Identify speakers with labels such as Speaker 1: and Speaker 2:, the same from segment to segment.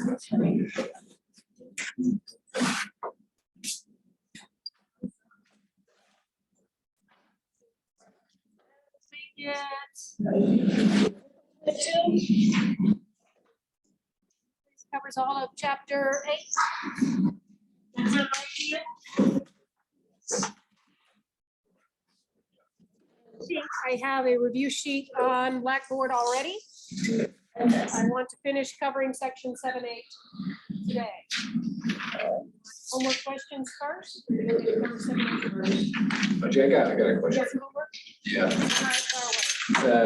Speaker 1: This covers all of chapter 8. I have a review sheet on Blackboard already. I want to finish covering section 7-8 today. Homework questions first.
Speaker 2: Okay, I got a question.
Speaker 1: Yes, homework?
Speaker 2: Yeah.
Speaker 1: All right, far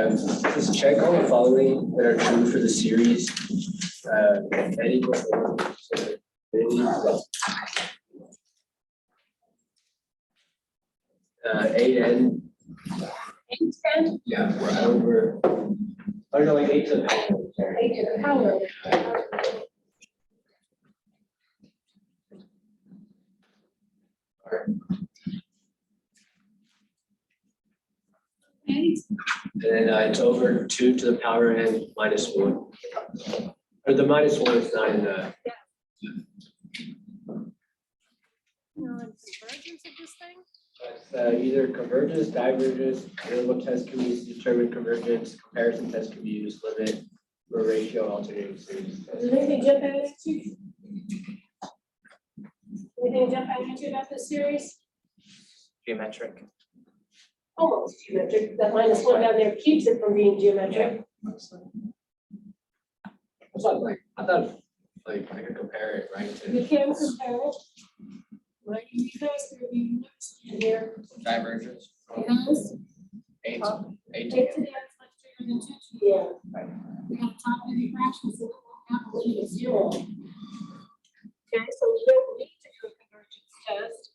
Speaker 1: away.
Speaker 2: Just check all the following that are true for the series. N equals 1. So 8n.
Speaker 1: 8, 10.
Speaker 2: Yeah, we're over. Oh no, like 8 to the power. Sorry.
Speaker 1: 8 to the power.
Speaker 2: And then it's over 2 to the power n minus 1. Or the minus 1 is not in the.
Speaker 1: Convergence of this thing?
Speaker 2: It's either convergence, divergence, interval test can be used to determine convergence, comparison test can be used, limit, or ratio alternating series test.
Speaker 1: Does anything jump out at you? Anything jump out at you about this series?
Speaker 2: Geometric.
Speaker 1: Almost geometric. That minus 1 down there keeps it from being geometric.
Speaker 2: I thought like I could compare it, right?
Speaker 1: You can compare it. Right, you guys are being in here.
Speaker 2: Divergence.
Speaker 1: Because
Speaker 2: 8
Speaker 1: 8 to the
Speaker 2: to
Speaker 1: n is much bigger than 2 to the n. We got a top heavy fraction, so we won't have a limit of 0. Okay, so we don't need to do a convergence test.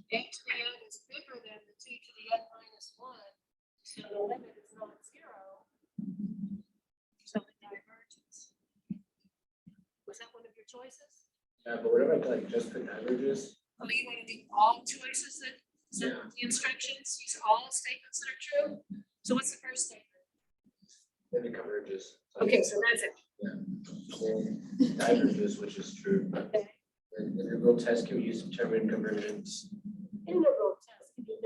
Speaker 1: 8 to the n is bigger than the 2 to the n minus 1, so the limit is not 0. So it diverges. Was that one of your choices?
Speaker 2: yeah, but what about like just the diverges?
Speaker 1: Oh, you want to do all choices that the instructions, use all statements that are true? So what's the first statement?
Speaker 2: Then it converges.
Speaker 1: Okay, so that's it.
Speaker 2: And diverges, which is true.
Speaker 1: Okay.
Speaker 2: And the interval test can be used to determine convergence.
Speaker 1: Interval test, it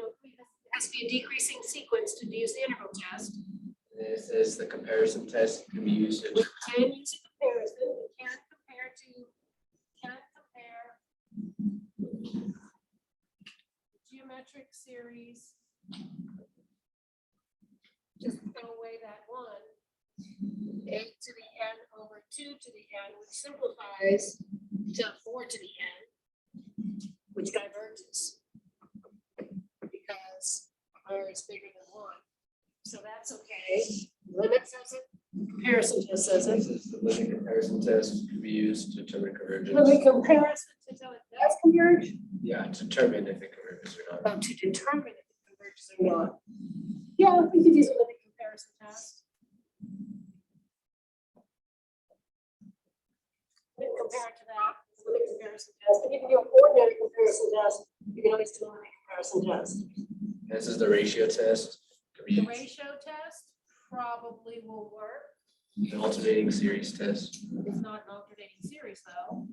Speaker 1: has to be a decreasing sequence to use the interval test.
Speaker 2: And then it says the comparison test can be used to.
Speaker 1: We can use a comparison, we can compare geometric series. Just throw away that 1. 8 to the n over 2 to the n, which simplifies to 4 to the n, which diverges because r is bigger than 1. So that's okay. Limit says it, comparison test says it.
Speaker 2: The limit comparison test can be used to determine convergence.
Speaker 1: Limit comparison to tell it does converge,
Speaker 2: Yeah, to determine if it converges or not.
Speaker 1: to determine if it converges or not. Yeah, we could use a limit comparison test. We can compare it to that, limit comparison test. If you can do an ordinary comparison test, you can always do a limit comparison test.
Speaker 2: This is the ratio test. Can be
Speaker 1: The
Speaker 2: used.
Speaker 1: ratio test probably will work.
Speaker 2: The alternating series test.
Speaker 1: It's not an alternating series though.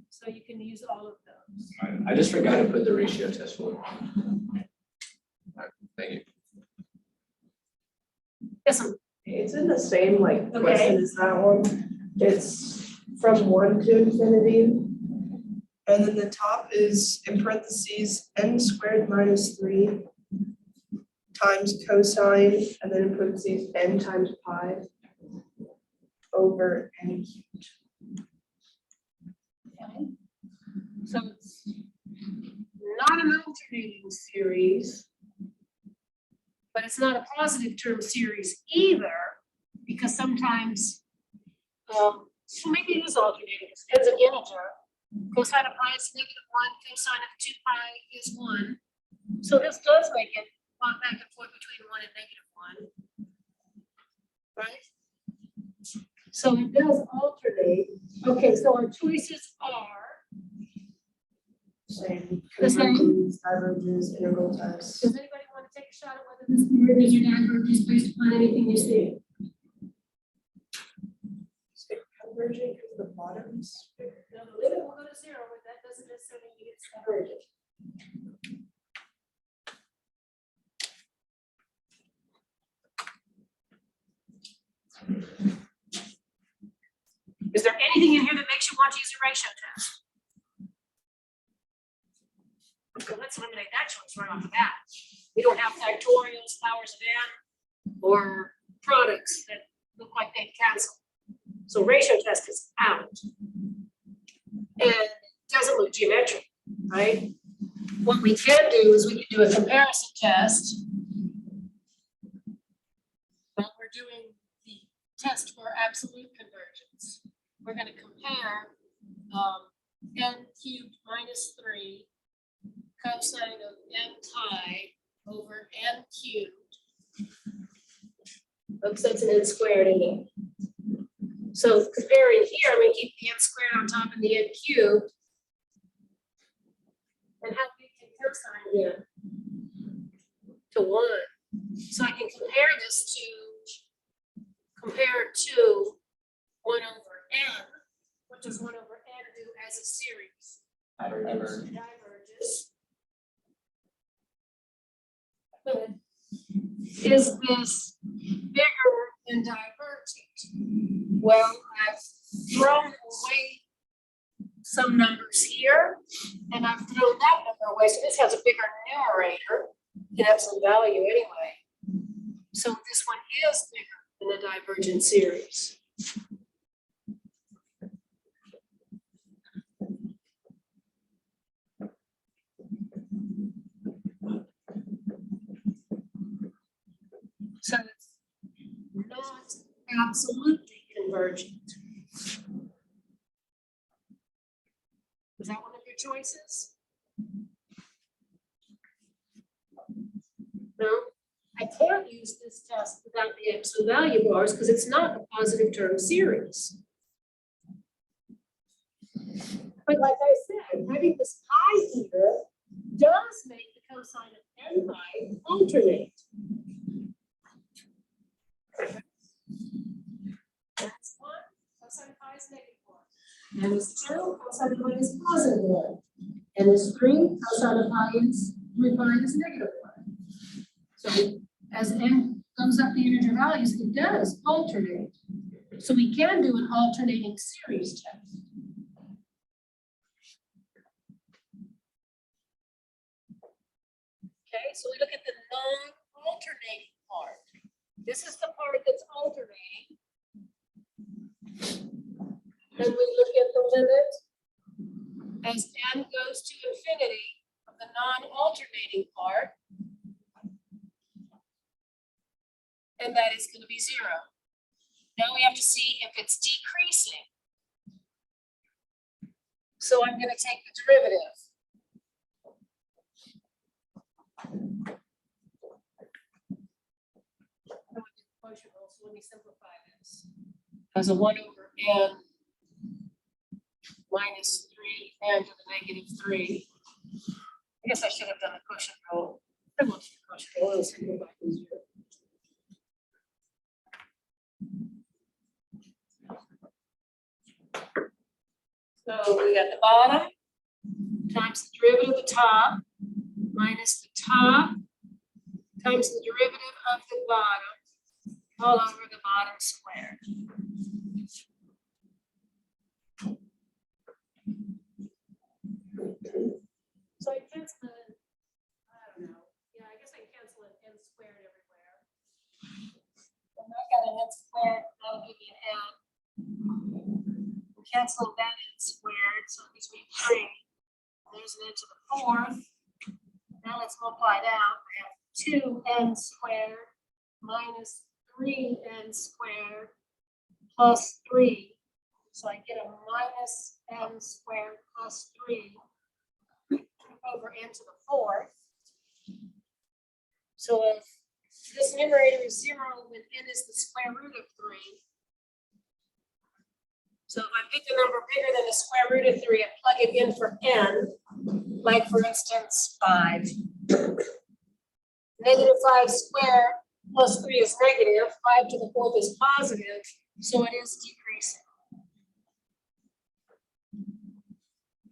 Speaker 1: So you can use all of those.
Speaker 2: I just forgot to put the ratio test one. Thank you.
Speaker 1: Yes, ma'am.
Speaker 3: It's in the same like
Speaker 1: Okay.
Speaker 3: question as that one. It's from 1 to infinity. And then the top is in parentheses n squared minus 3 times cosine, and then in parentheses n times pi over n cubed.
Speaker 1: Okay. So it's not an alternating series, but it's not a positive term series either, because sometimes, so maybe it is alternating, it's an integer. Cosine of pi is -1, cosine of 2 pi is 1. So this does make it walk back and forth between 1 and -1. Right? So it does alternate. Okay, so our choices are
Speaker 3: Same.
Speaker 1: The same.
Speaker 3: Convergence, divergence, integral test.
Speaker 1: does anybody want to take a shot at whether this converges or diverges based upon anything you see?
Speaker 3: converging because the bottom's bigger.
Speaker 1: No, the limit will go to 0, but that doesn't necessarily mean it's convergent. Is there anything in here that makes you want to use a ratio test? So let's eliminate that choice right off the bat. We don't have factorials, powers of n, or products that look like they cancel. So ratio test is out. And it doesn't look geometric, right? What we can do is we can do a comparison test. But we're doing the test for absolute convergence. We're going to compare n cubed minus 3 cosine of n pi over n cubed. Oops, that's an n squared in it. So comparing here, I'm going to keep the n squared on top of the n cubed. And how big can cosine get? To 1. So I can compare this to 1 over n. What does 1 over n do as a series? Diverges. Is this bigger than divergent? Well, I've thrown away some numbers here, and I've thrown that number away. So this has a bigger numerator in absolute value anyway. So this one is bigger than the divergent series. So it's not absolutely convergent. Is that one of your choices? No, I can't use this test without the absolute value bars because it's not a positive term series. But like I said, having this pi here does make the cosine of n pi alternate. That's 1, cosine of pi is -1. And this 2, cosine of pi is +1. And this 3, cosine of pi is 3 pi is -1. So as n goes up the integer values, it does alternate. So we can do an alternating series test. Okay, so we look at the non-alternating part. This is the part that's alternating. And we look at the limit as n goes to infinity of the non-alternating part. And that is going to be 0. Now we have to see if it's decreasing. So I'm going to take the derivative. So let me simplify this. As a 1 over n minus 3 n to the -3. I guess I should have done the quotient rule. I won't do the quotient rule. It'll simplify easier. So we got the bottom times the derivative of the top minus the top times the derivative of the bottom all over the bottom squared. So I cancel it, I don't know. Yeah, I guess I cancel an n squared everywhere. And I got an n squared, that'll give me an n. Canceling that n squared, so it gives me 3. There's an n to the 4th. Now let's multiply it out. I have 2n squared minus 3n squared plus 3. So I get a minus n squared plus 3 over n to the 4th. So if this numerator is 0, then n is the square root of 3. So if I pick a number bigger than the square root of 3 and plug it in for n, like for instance 5. -5 squared plus 3 is negative, 5 to the 4th is positive, so it is decreasing.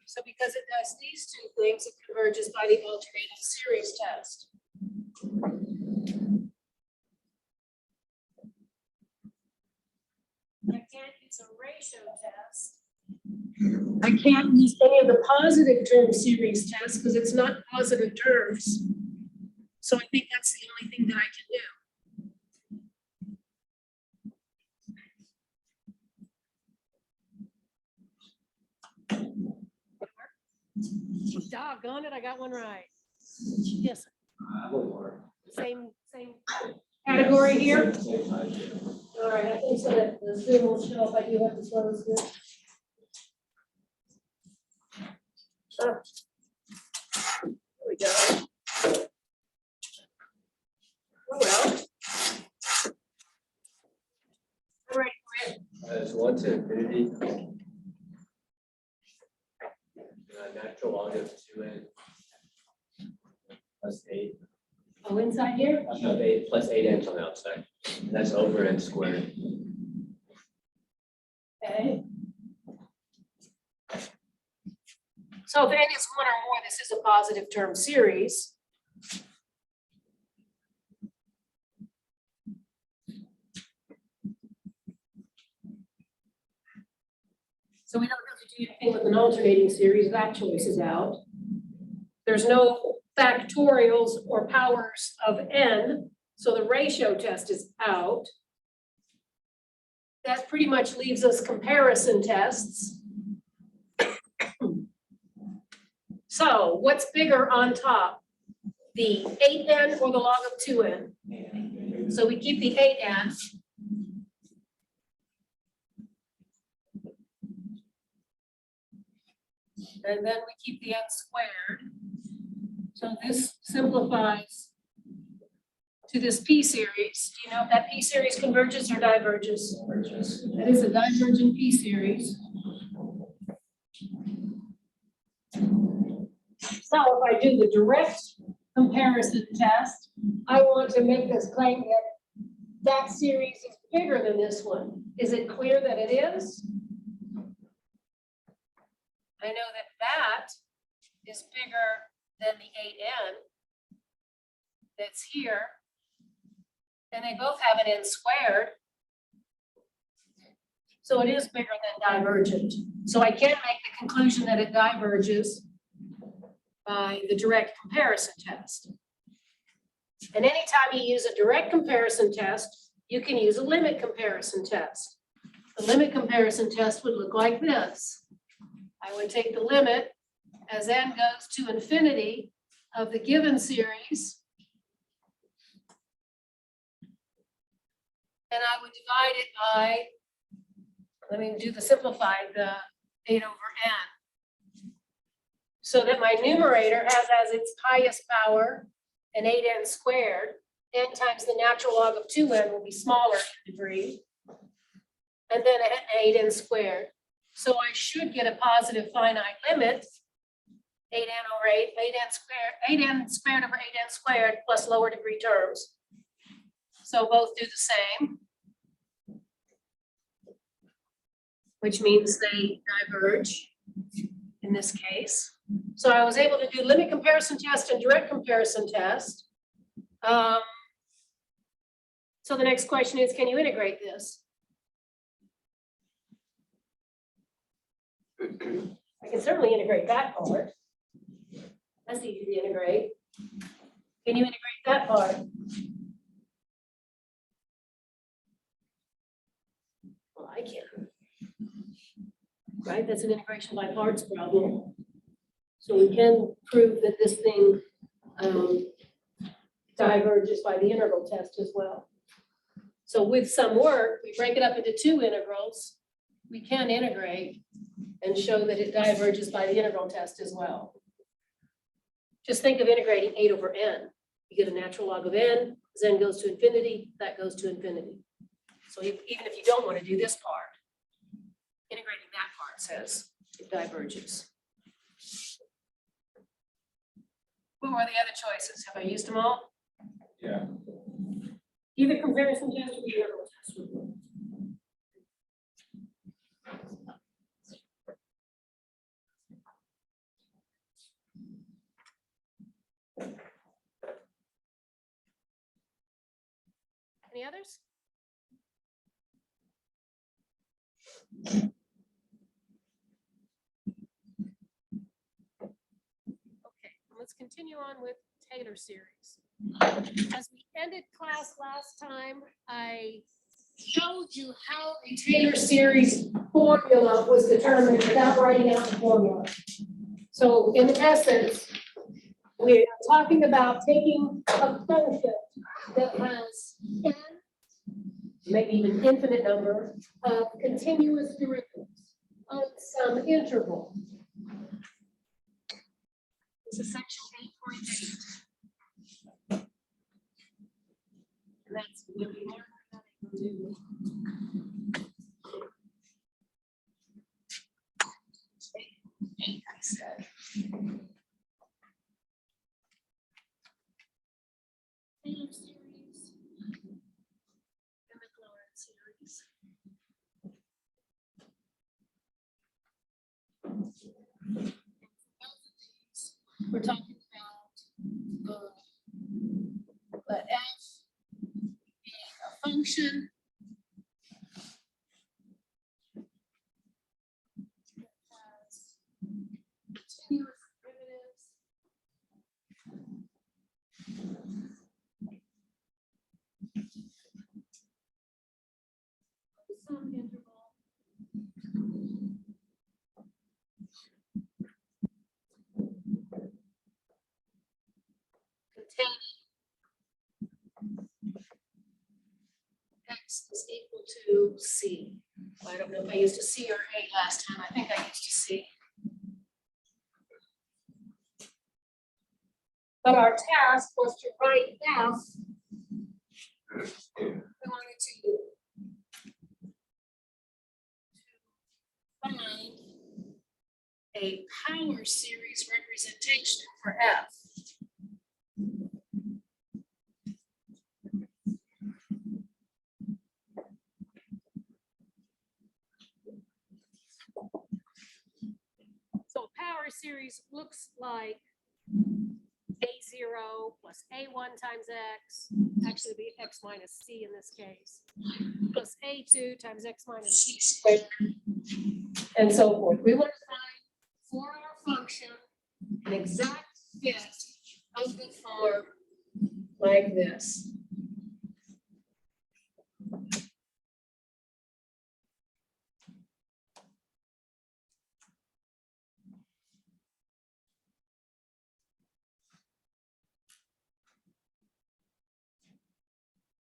Speaker 1: So because it does these two things, it converges by the alternating series test. I can't use a ratio test. I can't use any of the positive term series tests because it's not positive terms. So I think that's the only thing that I can do. Doggone it, I got one right. Yes,
Speaker 2: One more.
Speaker 1: same category here. All right, I think so that the Zoom will show if I do have to close this. There we go. Oh, well. All right,
Speaker 2: It's 1 to infinity. Natural log of 2n plus 8.
Speaker 1: oh, inside here?
Speaker 2: No, 8 plus 8n on the outside. That's over n squared.
Speaker 1: Okay. So if n is 1 or more, this is a positive term series. So we don't have to do anything with an alternating series, that choice is out. There's no factorials or powers of n, so the ratio test is out. That pretty much leaves us comparison tests. So what's bigger on top? The 8n or the log of 2n? So we keep the 8n. And then we keep the n squared. So this simplifies to this p series. Do you know if that p series converges or diverges? That is a divergent p series. So if I do the direct comparison test, I want to make this claim that that series is bigger than this one. Is it clear that it is? I know that that is bigger than the 8n that's here. And they both have an n squared. So it is bigger than divergent. So I can make the conclusion that it diverges by the direct comparison test. And anytime you use a direct comparison test, you can use a limit comparison test. The limit comparison test would look like this. I would take the limit as n goes to infinity of the given series. And I would divide it by, let me do the simplified, the 8 over n. So that my numerator has as its highest power an 8n squared. N times the natural log of 2n will be smaller in degree. And then an 8n squared. So I should get a positive finite limit, 8n over 8, 8n squared over 8n squared plus lower degree terms. So both do the same, which means they diverge in this case. So I was able to do limit comparison test and direct comparison test. So the next question is, can you integrate this? I can certainly integrate that part. That's easy to integrate. Can you integrate that part? Well, I can. Right, that's an integration by parts problem. So we can prove that this thing diverges by the integral test as well. So with some work, we break it up into two integrals. We can integrate and show that it diverges by the integral test as well. Just think of integrating 8 over n. You get a natural log of n, as n goes to infinity, that goes to infinity. So even if you don't want to do this part, integrating that part says it diverges. What were the other choices? Have I used them all?
Speaker 2: Yeah.
Speaker 1: Either comparison test or the integral test. others? Okay, let's continue on with Taylor series. As we ended class last time, I showed you how a Taylor series formula was determined without writing out the formula. So in essence, we are talking about taking a function that has n, maybe even infinite number of continuous derivatives on some interval. This is section 8.8. And that's when we learn how to do. I said. Taylor series and Maclaurin series. We're talking about let f be a function that has continuous derivatives of some interval containing x is equal to c. I don't know if I used a c or a last time. I think I used a c. But our task was to write f. We wanted to find a power series representation for f. So a power series looks like A0 plus A1 times X, actually it'd be X minus C in this case, plus A2 times X minus C squared, and so forth. We want to find for our function an exact fit of the form like this.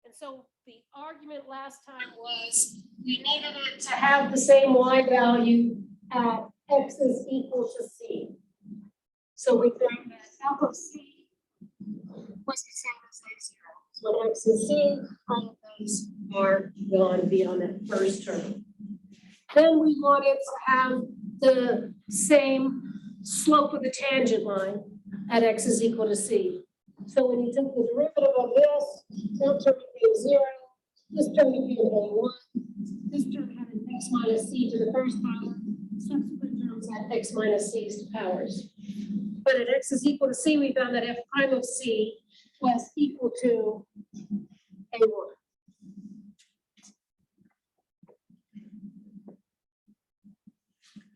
Speaker 1: And so the argument last time was we needed it to have the same y value at x is equal to c. So we found that f of c was the same as a0. So when x is c, all of those are going to be on that first term. Then we wanted to have the same slope of the tangent line at x is equal to c. So when you took the derivative of this, that term would be a 0, this term would be an a1, this term had an x minus c to the first power, subsequent terms had x minus c's to powers. But at x is equal to c, we found that f prime of c was equal to a1.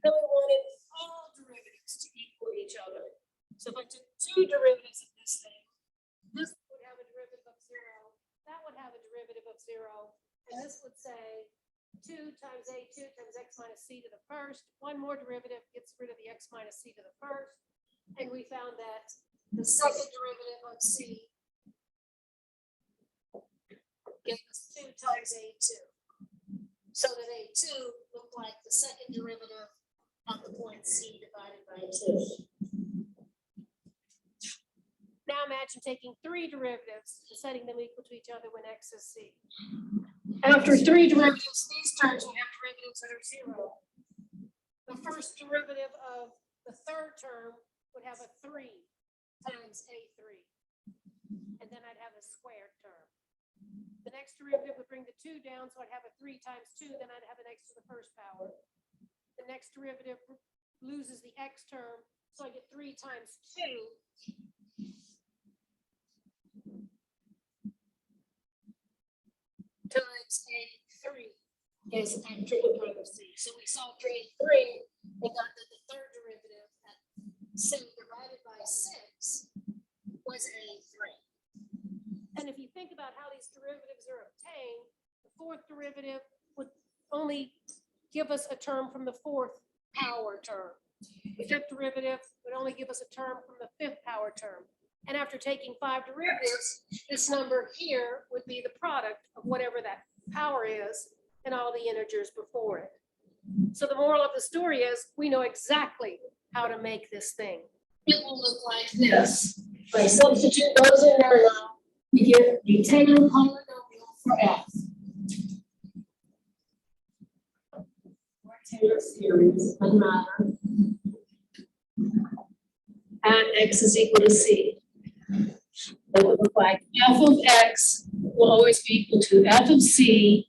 Speaker 1: Then we wanted all derivatives to equal each other. So if I took two derivatives of this thing, this would have a derivative of 0, that would have a derivative of 0, and this would say 2 times a2 times x minus c to the first. One more derivative gets rid of the x minus c to the first, and we found that the second derivative of c gave us 2 times a2. So that a2 looked like the second derivative of the point c divided by 2. Now imagine taking three derivatives and setting them equal to each other when x is c. After three derivatives, these terms will have derivatives that are 0. The first derivative of the third term would have a 3 times a3. And then I'd have a squared term. The next derivative would bring the 2 down, so I'd have a 3 times 2, then I'd have an x to the first power. The next derivative loses the x term, so I get 3 times 2. times A3 is at triple prime of C. So we solved for A3 and got that the third derivative at C divided by 6 was A3. And if you think about how these derivatives are obtained, the fourth derivative would only give us a term from the fourth power term. The fifth derivative would only give us a term from the fifth power term. And after taking 5 derivatives, this number here would be the product of whatever that power is and all the integers before it. So the moral of the story is we know exactly how to make this thing. It will look like this. If I substitute those in there now, we get a Taylor polynomial for F. Or Taylor series, doesn't matter. And X is equal to C. It would look like F of X will always be equal to F of C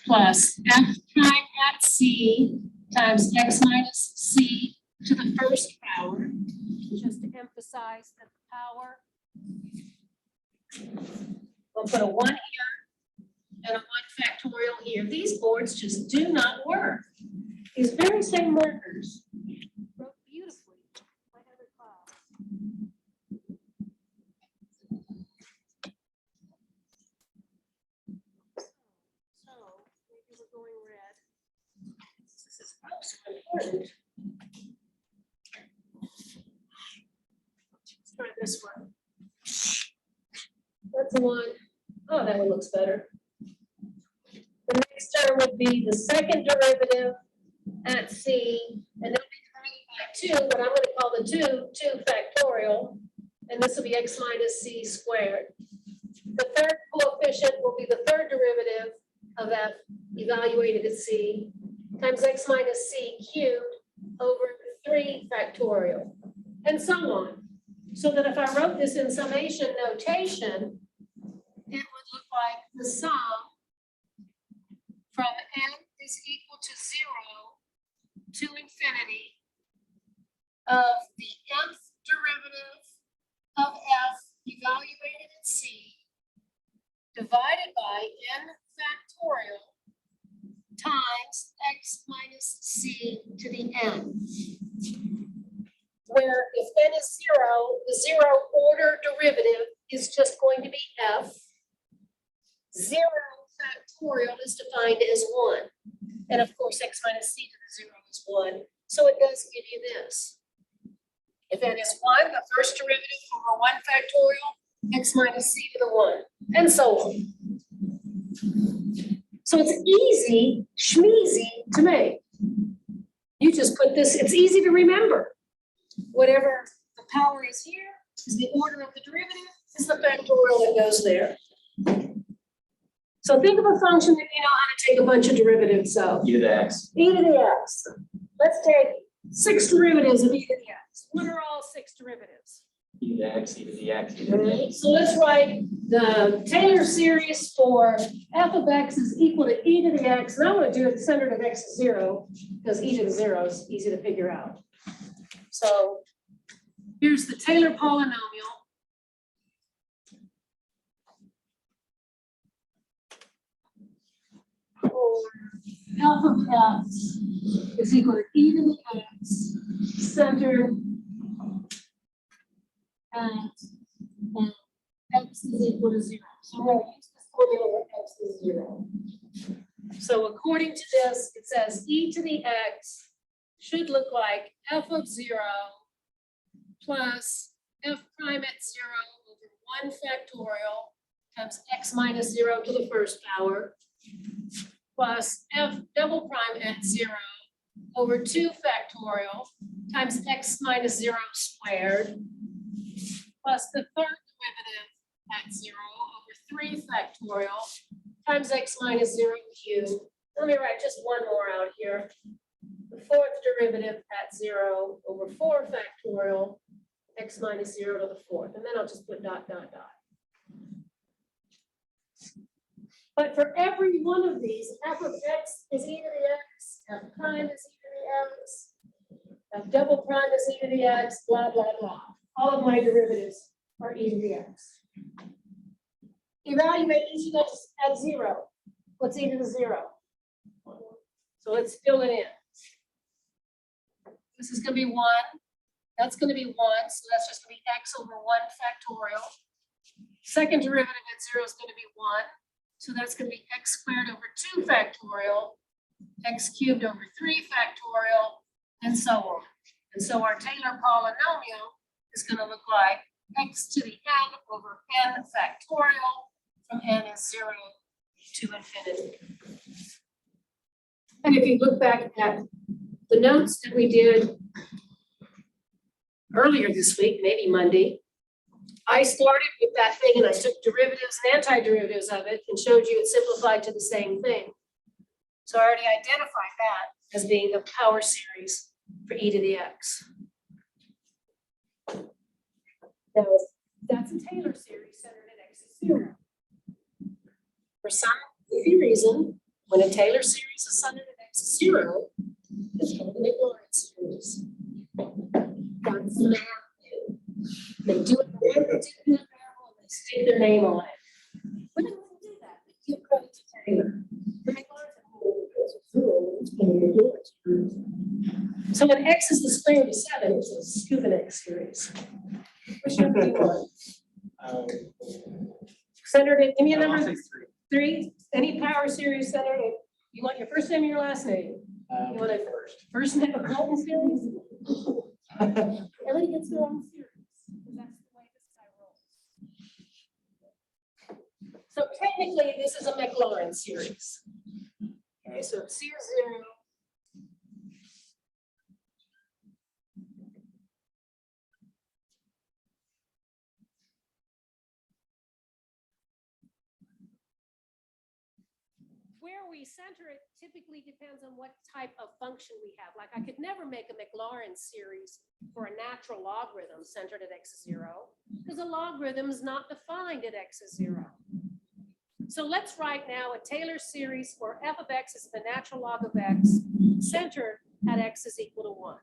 Speaker 1: plus F prime at C times X minus C to the first power. Just to emphasize that the power. We'll put a 1 here and a 1 factorial here. These boards just do not work. These very same markers wrote beautifully by Heather Cloud. So maybe we're going red. This is also important. Let's try this one. That's the one. Oh, that one looks better. The next term would be the second derivative at C, and it'll be divided by 2, but I'm going to call the 2 factorial, and this will be X minus C squared. The third coefficient will be the third derivative of F evaluated at C times X minus C cubed over 3 factorial, and so on. So that if I wrote this in summation notation, it would look like the sum from n is equal to 0 to infinity of the nth derivative of F evaluated at C divided by n factorial times X minus C to the n. Where if n is 0, the 0 order derivative is just going to be F. 0 factorial is defined as 1. And of course, X minus C to the 0 is 1. So it does give you this. If n is 1, the first derivative over 1 factorial, X minus C to the 1, and so on. So it's easy, schmeezy to make. You just put this, it's easy to remember. Whatever the power is here is the order of the derivative, is the factorial that goes there. So think of a function that you know how to take a bunch of derivatives of.
Speaker 2: E to the X.
Speaker 1: E to the X. Let's take 6 derivatives of E to the X. What are all 6 derivatives?
Speaker 2: E to the X, E to the X, E to the X.
Speaker 1: Right. So let's write the Taylor series for F of X is equal to E to the X. And I want to do it centered at X is 0 because E to the 0 is easy to figure out. So here's the Taylor polynomial. For F of X is equal to E to the X centered at X is equal to 0. So we're going to use this formula where X is 0. So according to this, it says E to the X should look like F of 0 plus F prime at 0 over 1 factorial times X minus 0 to the first power plus F double prime at 0 over 2 factorial times X minus 0 squared plus the third derivative at 0 over 3 factorial times X minus 0 cubed. Let me write just one more out here. The fourth derivative at 0 over 4 factorial, X minus 0 to the fourth, and then I'll just put dot, dot, dot. But for every one of these, F of X is E to the X, F prime is E to the X, F double prime is E to the X, blah, blah, blah. All of my derivatives are E to the X. Evaluate each of those at 0. What's e to the 0? So let's fill it in. This is gonna be 1. That's gonna be 1, so that's just gonna be x over 1 factorial. Second derivative at 0 is gonna be 1. So that's gonna be x squared over 2 factorial, x cubed over 3 factorial, and so on. And so our Taylor polynomial is gonna look like x to the n over n factorial, from n is 0 to infinity. And if you look back at the notes that we did earlier this week, maybe Monday, I started with that thing and I took derivatives and antiderivatives of it and showed you it simplified to the same thing. So I already identified that as being a power series for e to the x. Now, that's a Taylor series centered at x is 0. For some goofy reason, when a Taylor series is centered at x is 0, it's called an Maclaurin series. That's the math. They do it for every particular variable and they stick their name on it. We don't want to do that. We give credit to Taylor. The Maclaurin. So when x is the square root of 7, it's a Schovanec series. Which number do you want? Centered at, give me a number.
Speaker 2: I'll say
Speaker 1: 3. Any power series centered at, you want your first name or your last name? You want a first name of Colton series? Everybody gets their own series, because that's the way this guy rolls. So technically, this is a Maclaurin series. Okay, so C is 0. Where we center it typically depends on what type of function we have. Like I could never make a Maclaurin series for a natural logarithm centered at x is 0, because a logarithm is not defined at x is 0. So let's write now a Taylor series where f of x is the natural log of x centered at x is equal to 1.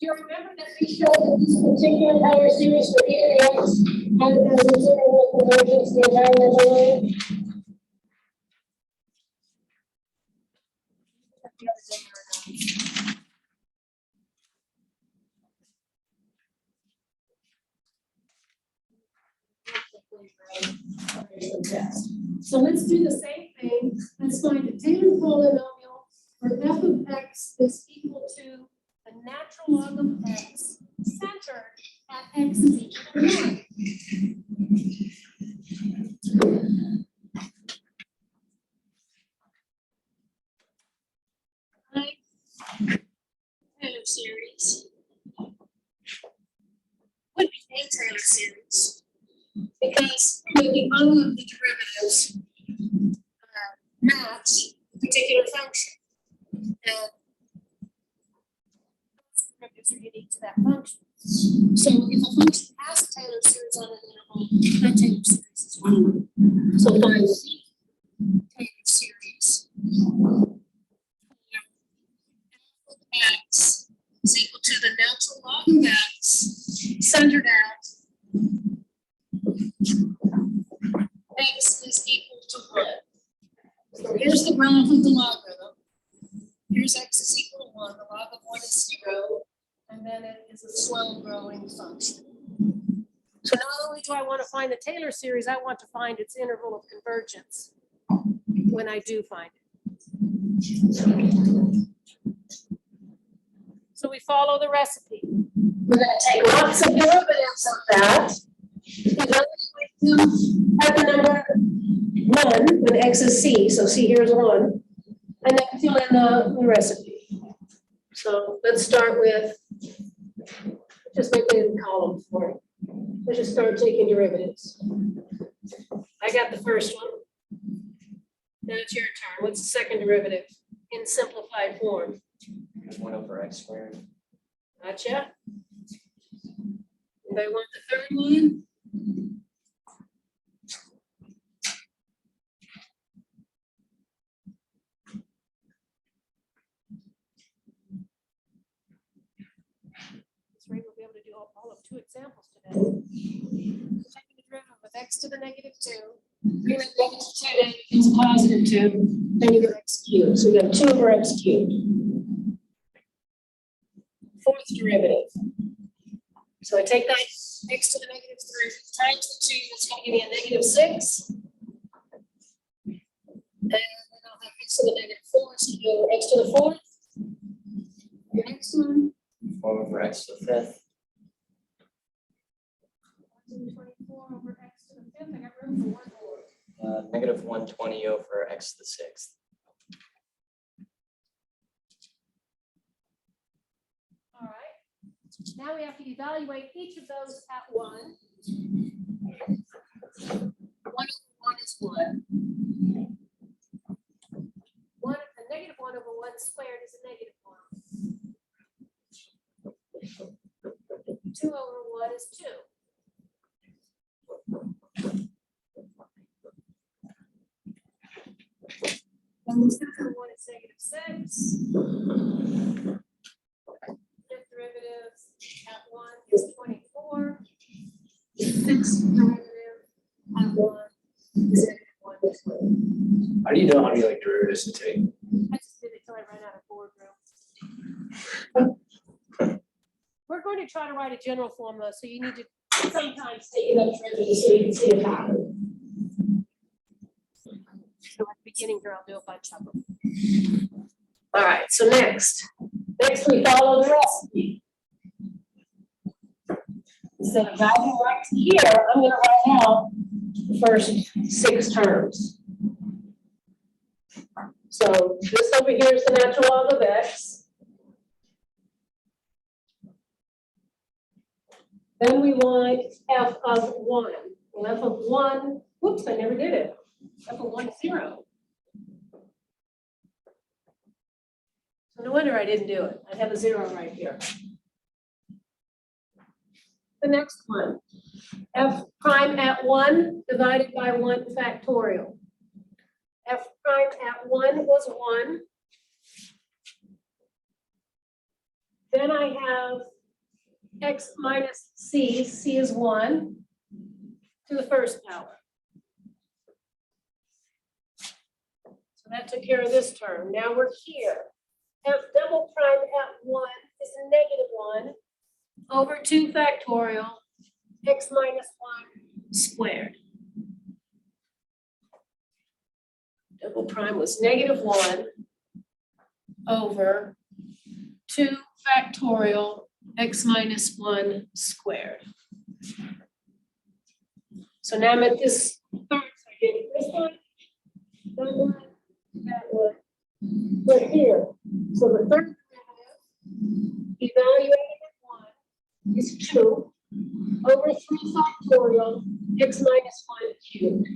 Speaker 1: Do you remember that we showed that this particular power series for e to the x has a zero convergence to the environmental line? So let's do the same thing. Let's find a Taylor polynomial where f of x is equal to the natural log of x centered at x is equal to 1. Taylor series would be a Taylor series because all of the derivatives match a particular function. And derivatives are unique to that function. So if a function has a Taylor series on an interval, that Taylor series is 1. So find the Taylor series. X is equal to the natural log of x centered at x is equal to 1. So here's the graph of the logarithm. Here's x is equal to 1. The log of 1 is 0. And then it is a slow growing function. So not only do I want to find the Taylor series, I want to find its interval of convergence when I do find it. So we follow the recipe. We're going to take lots of derivatives of that. At the number 1 when x is c. So c here is 1. And then fill in the recipe. So let's start with, just make it in columns for it. Let's just start taking derivatives. I got the first one. Now it's your turn. What's the second derivative in simplified form?
Speaker 2: 1 over x squared.
Speaker 1: Gotcha. Anybody want the third one? This rate we'll be able to do all of 2 examples today. Taking the derivative of x to the negative 2 Bring that -2 down, it's a +2, then you go x cubed, so you got 2 over x cubed. Fourth derivative. So I take that x to the -3 times the 2, that's gonna give me a -6. And then I'll have x to the -4, so you go x to the 4th. The next one.
Speaker 2: 4 over x to the 5th.
Speaker 1: 24 over x to the 5th, I got room for one more.
Speaker 2: -120 over x to the 6th.
Speaker 1: All right. Now we have to evaluate each of those at 1. 1 over 1 is 1. 1 over 1 squared is a -1. 2 over 1 is 2. And 6 over 1 is -6. Fifth derivative at 1 is 24. Sixth derivative at 1 is -1.
Speaker 4: How do you know how many like derivatives to take?
Speaker 1: I just did it till I ran out of board room. We're going to try to write a general formula, so you need to sometimes take it up derivatives so you can see the pattern. So at the beginning here, I'll do a bunch of them. All right, so next we follow the recipe. Instead of writing right here, I'm going to write out the first 6 terms. So this over here is the natural log of x. Then we want f of 1. Well, f of 1, whoops, I never did it. F of 1 is 0. So no wonder I didn't do it. I have a 0 right here. The next one, f prime at 1 divided by 1 factorial. F prime at 1 was 1. Then I have x minus c, c is 1, to the first power. So that took care of this term. Now we're here. F double prime at 1 is a -1 over 2 factorial x minus 1 squared. Double prime was -1 over 2 factorial x minus 1 squared. So now I'm at this third, so I did this one, that one, but here. So the third derivative, evaluated at 1, is 2 over 3 factorial x minus 1 cubed.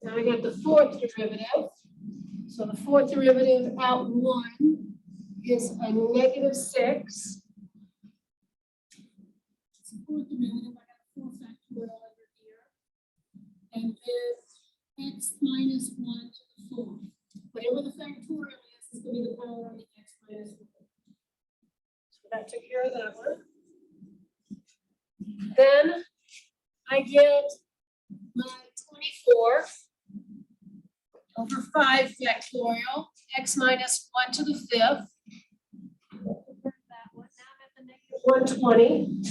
Speaker 1: Now I got the fourth derivative. So the fourth derivative at 1 is a -6. It's the fourth derivative, I got 4 factorial over here. And then x minus 1 to the 4th. Whatever the factorial is going to be the power on the x minus 1. So that took care of that one. Then I get my 24 over 5 factorial, x minus 1 to the 5th. That one. Now I'm at the -120.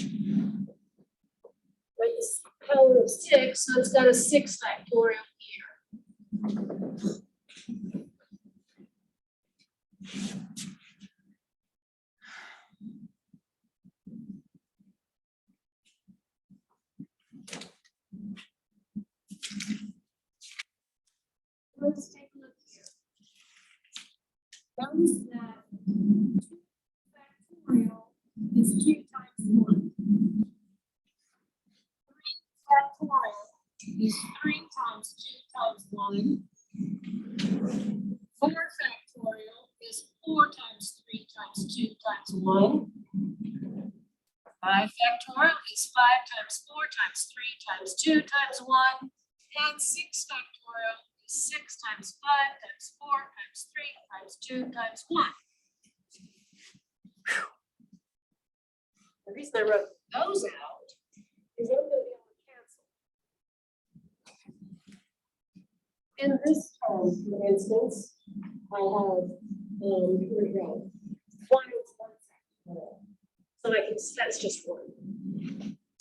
Speaker 1: It's power of 6, so it's got a 6 factorial here. Let's take a look here. Notice that 2 factorial is 2 times 1. 3 factorial is 3 times 2 times 1. 4 factorial is 4 times 3 times 2 times 1. 5 factorial is 5 times 4 times 3 times 2 times 1. And 6 factorial is 6 times 5 times 4 times 3 times 2 times 1. The reason I wrote those out is I'm gonna be able to cancel. In this term, for instance, I have, here we go. One is one factorial. So I can, that's just one.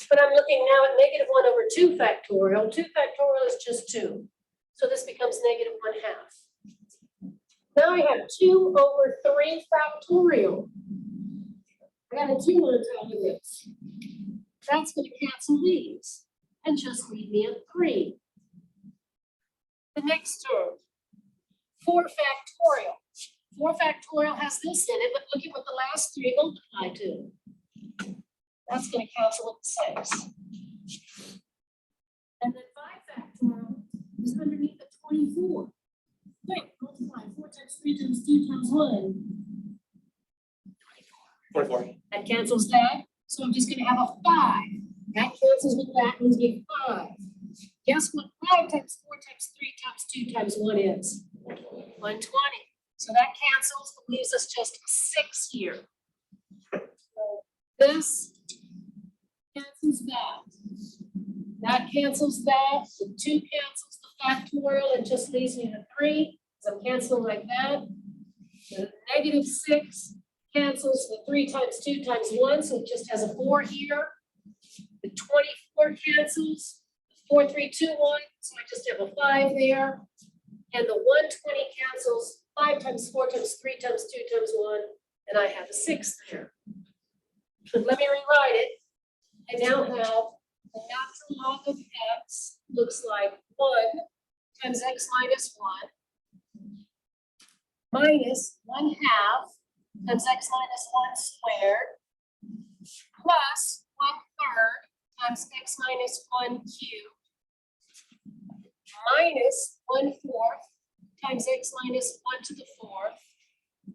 Speaker 1: But I'm looking now at -1/2 factorial. 2 factorial is just 2. So this becomes -1/2. Now I have 2/3 factorial. I got a 2 on top of this. That's going to cancel these and just leave me a 3. The next term, 4 factorial. 4 factorial has this in it, but look at what the last 3 multiply to. That's going to cancel with 6. And then 5 factorial is underneath the 24. Wait, multiply 4 times 3 times 2 times 1.
Speaker 4: 24.
Speaker 1: That cancels that. So I'm just going to have a 5. That cancels with that, leaves me 5. Guess what 5 times 4 times 3 times 2 times 1 is? 120. So that cancels, leaves us just 6 here. So this cancels that. That cancels that. The 2 cancels the factorial. It just leaves me the 3. So I'm canceling like that. The -6 cancels the 3 times 2 times 1. So it just has a 4 here. The 24 cancels. 4, 3, 2, 1. So I just have a 5 there. And the 120 cancels 5 times 4 times 3 times 2 times 1. And I have a 6 there. Let me rewrite it. I now have the natural log of x looks like 1 times x minus 1 minus 1/2 times x minus 1 squared plus 1/3 times x minus 1 cubed minus 1/4 times x minus 1 to the 4th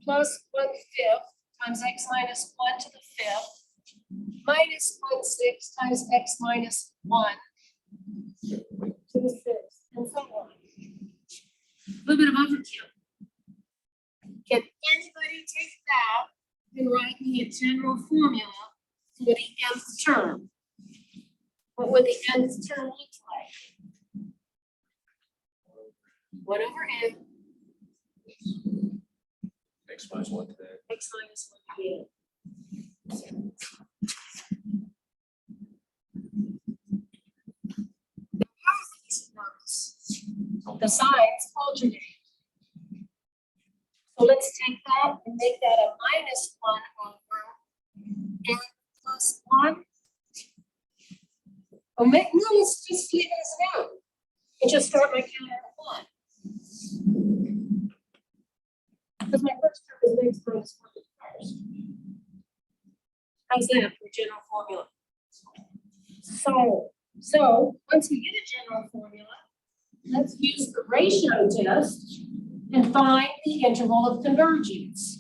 Speaker 1: plus 1/5 times x minus 1 to the 5th minus 1/6 times x minus 1 to the 6th, and so on. A little bit of overkill. Can anybody take that and write me a general formula for the nth term? What would the nth term look like? 1/n,
Speaker 4: X minus 1 to that.
Speaker 1: x minus 1 to the n. The signs alternate. So let's take that and make that a -1 over n plus 1. Or no, let's just leave it as an n. And just start my counter at 1. Because my first term is x minus 1 to the first. How's that for general formula? So once we get a general formula, let's use the ratio test and find the interval of convergence.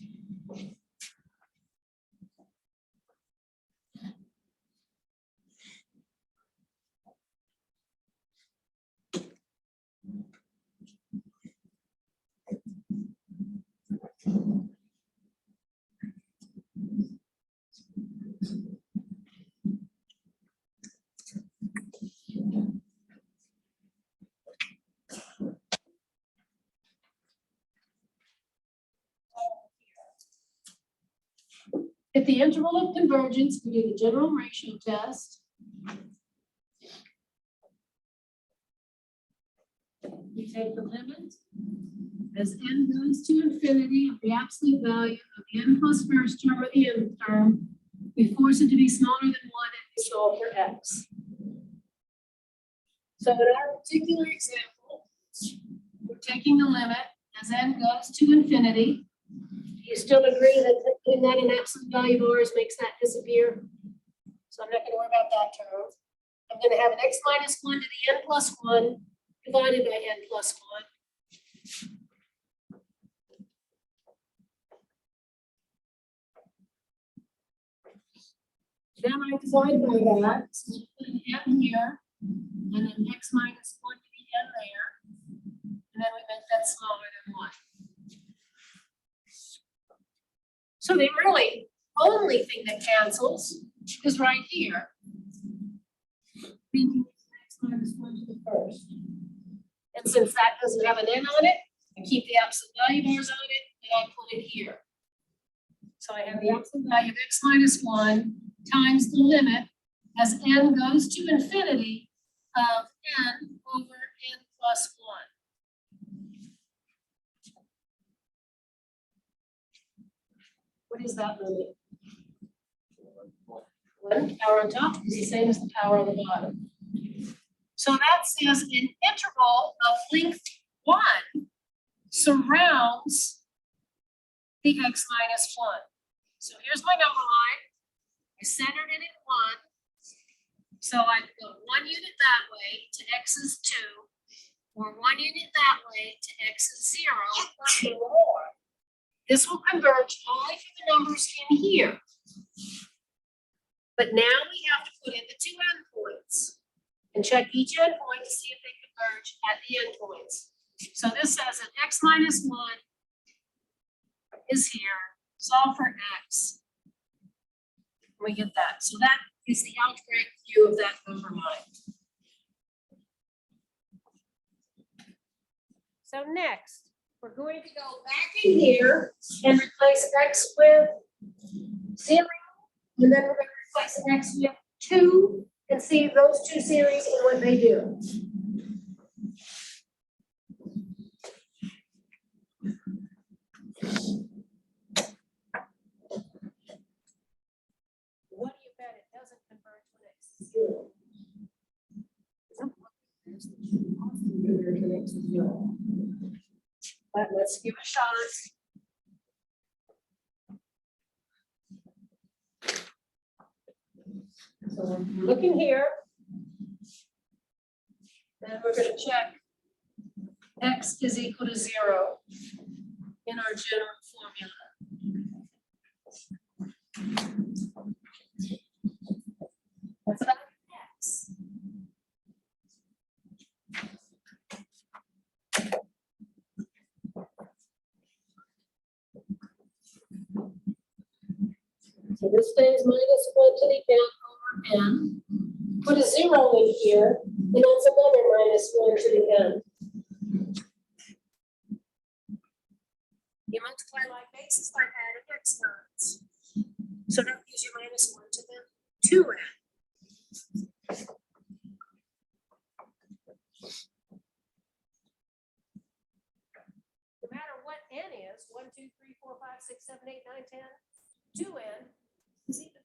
Speaker 1: At the interval of convergence, we do the general ratio test. We take the limit as n goes to infinity of the absolute value of the n plus first term or the nth term. We force it to be smaller than 1 and we solve for x. So in our particular example, we're taking the limit as n goes to infinity. You still agree that putting that in absolute value of r's makes that disappear? So I'm not going to worry about that term. I'm going to have an x minus 1 to the n plus 1 divided by n plus 1. Then I divide by that, so I put an n here, and then x minus 1 to the n there, and then we make that smaller than 1. So they really only thing that cancels is right here. X minus 1 to the first. And since that doesn't have an n on it, I keep the absolute value bars on it, and I put it here. So I have the absolute value of x minus 1 times the limit as n goes to infinity of n over n plus 1. What is that limit? 1 power on top is the same as the power on the bottom. So that says an interval of length 1 surrounds the x minus 1. So here's my number line. I centered it at 1. So I go 1 unit that way to x is 2, or 1 unit that way to x is 0, or more. This will converge only for the numbers in here. But now we have to put in the two endpoints and check each endpoint to see if they converge at the endpoints. So this says that x minus 1 is here, solve for x. We get that. So that is the algebraic view of that number line. So next, we're going to go back in here and replace x with 0, and then we're going to replace an x with 2, and see those two series and what they do. What do you bet it doesn't converge when x is 0? Converge when x is 0. But let's give it a shot. So we're looking here. Then we're going to check x is equal to 0 in our general formula. What's that? X. So this stays minus 1 to the n over n. Put a 0 in here, and that's another minus 1 to the n. You multiply like bases by adding exponents. So that gives you minus 1 to the 2n. No matter what n is, 1, 2, 3, 4, 5, 6, 7, 8, 9, 10, 2n is even.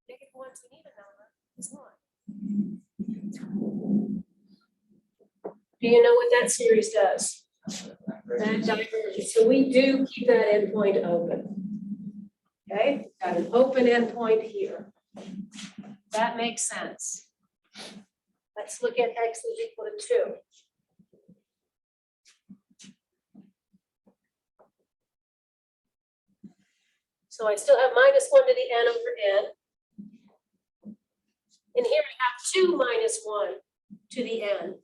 Speaker 1: Negative 1 to an even number is 1. Do you know what that series does? That diverges. So we do keep that endpoint open. Okay, got an open endpoint here. That makes sense. Let's look at x is equal to 2. So I still have minus 1 to the n over n. And here I have 2 minus 1 to the n.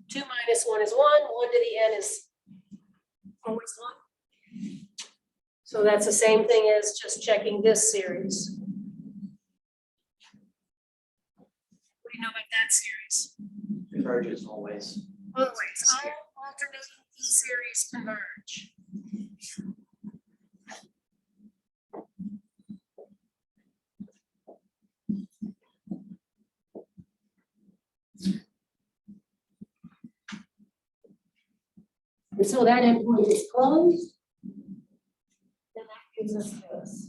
Speaker 1: 2 minus 1 is 1, 1 to the n is always 1. So that's the same thing as just checking this series. What do you know about that series?
Speaker 2: Converges always.
Speaker 1: Always, all alternating E series converge. And so that endpoint is closed. And that gives us this.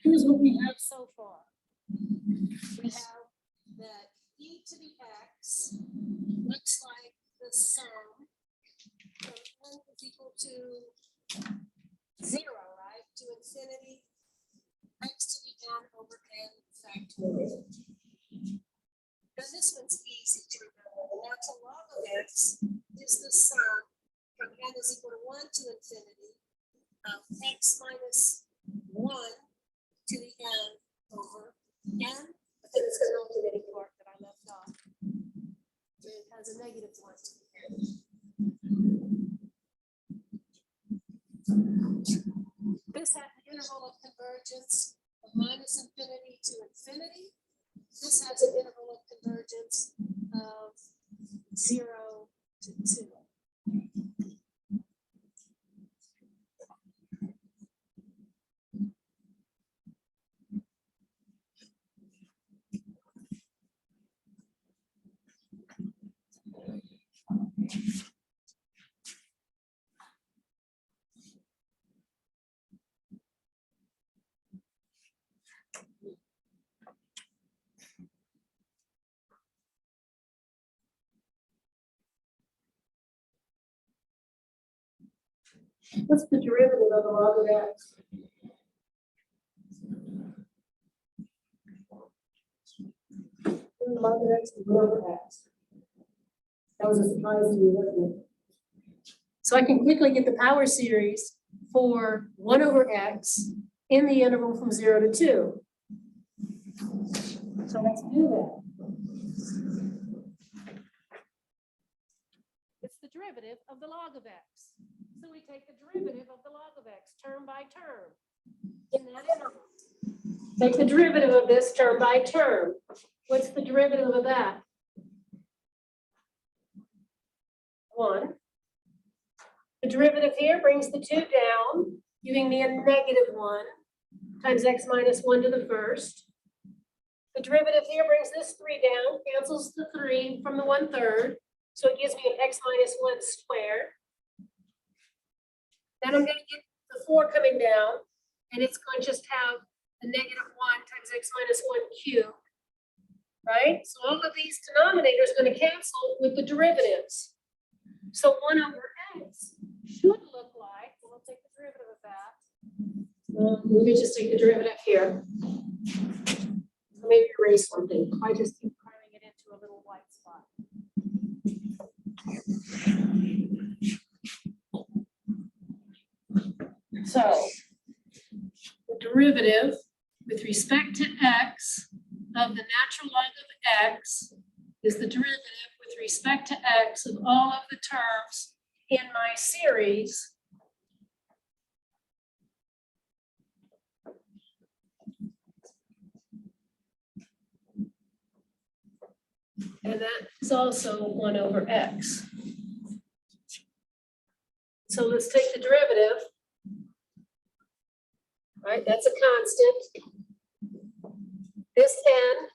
Speaker 1: Here's what we have so far. We have that e to the x looks like the sum from n is equal to 0, right? To infinity, x to the n over n factorial. Now this one's easy to remember. The natural log of x is the sum from n is equal to 1 to infinity of x minus 1 to the n over n. But then it's got an alternating part that I left off. It has a negative 1 to the n. This has an interval of convergence of minus infinity to infinity. This has an interval of convergence of 0 to 2. What's the derivative of the log of x? The log of x is 1 over x. That was a surprise to me, wasn't it? So I can quickly get the power series for 1 over x in the interval from 0 to 2. So let's do that. It's the derivative of the log of x. So we take the derivative of the log of x term by term in that interval. Take the derivative of this term by term. What's the derivative of that? 1. The derivative here brings the 2 down, giving me a -1 times x minus 1 to the first. The derivative here brings this 3 down, cancels the 3 from the 1/3. So it gives me an x minus 1 squared. Then I'm going to get the 4 coming down, and it's going to just have a -1 times x minus 1 cubed. Right? So all of these denominators are going to cancel with the derivatives. So 1 over x should look like, we'll take the derivative of that. Let me just take the derivative here. Maybe erase something. I just keep carving it into a little white spot. So the derivative with respect to x of the natural log of x is the derivative with respect to x of all of the terms in my series. And that is also 1 over x. So let's take the derivative. Right, that's a constant. This n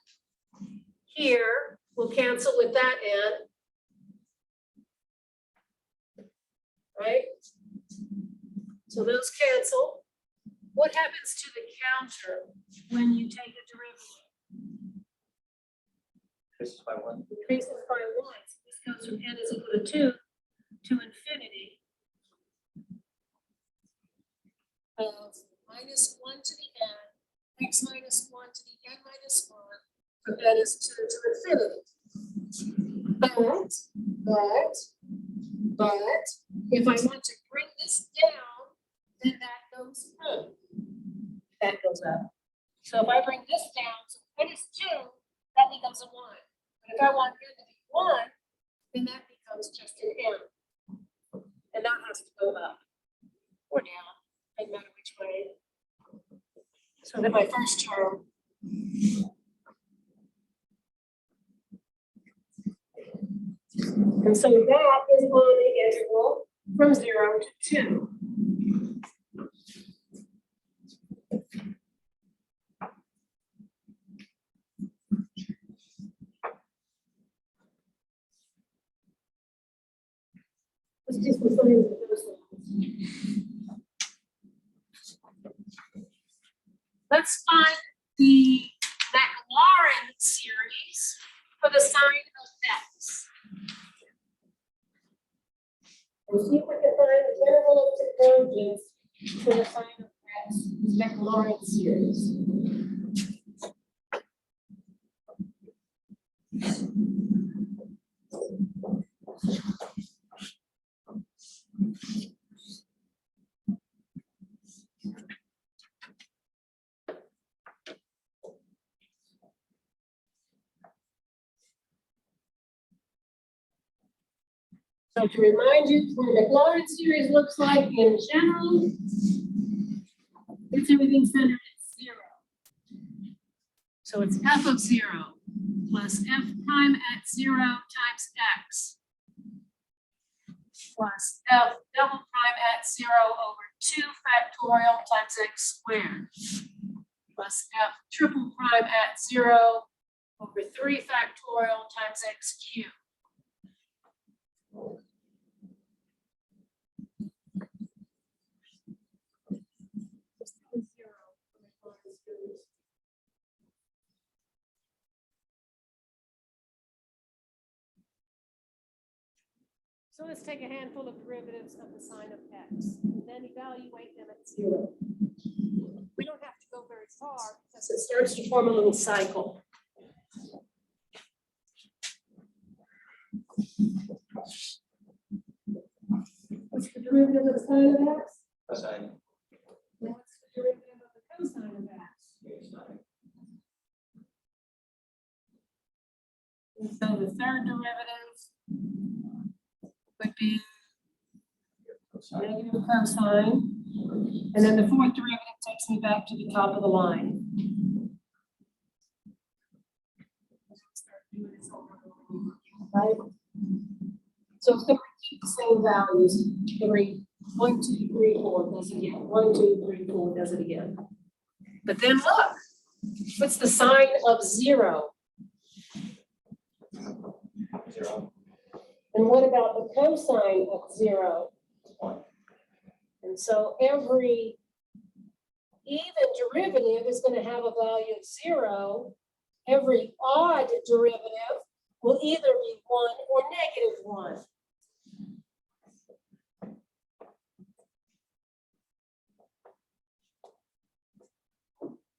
Speaker 1: here will cancel with that n. Right? So those cancel. What happens to the counter when you take a derivative?
Speaker 2: Increases by 1.
Speaker 1: Increases by 1. So this goes from n is equal to 2 to infinity of -1 to the n, x minus 1 to the n minus 1, from n is 2 to infinity. But, if I want to bring this down, then that goes up. That goes up. So if I bring this down, so n is 2, that becomes a 1. But if I want n to be 1, then that becomes just an n. And that has to go up or down, no matter which way. So that my first term and so that is on the interval from 0 to 2. Let's just define those ones. Let's find the Maclaurin series for the sign of x. And see if we can find the interval of convergence for the sign of x, Maclaurin series. So to remind you, what the Maclaurin series looks like in general, it's everything centered at 0. So it's f of 0 plus f prime at 0 times x plus f double prime at 0 over 2 factorial times x squared plus f triple prime at 0 over 3 factorial times x cubed. So let's take a handful of derivatives of the sine of x, and then evaluate them at 0. We don't have to go very far because it starts to form a little cycle. What's the derivative of the sine of x?
Speaker 2: Cosine.
Speaker 1: And what's the derivative of the cosine of x? And so the third derivative would be negative cosine. And then the fourth derivative takes me back to the top of the line. Right? So it's going to keep the same values. 1, 2, 3, 4 does it again. 1, 2, 3, 4 does it again. But then look, what's the sine of 0?
Speaker 2: 0.
Speaker 1: And what about the cosine of 0?
Speaker 2: 1.
Speaker 1: And so every even derivative is going to have a value of 0. Every odd derivative will either be 1 or negative 1.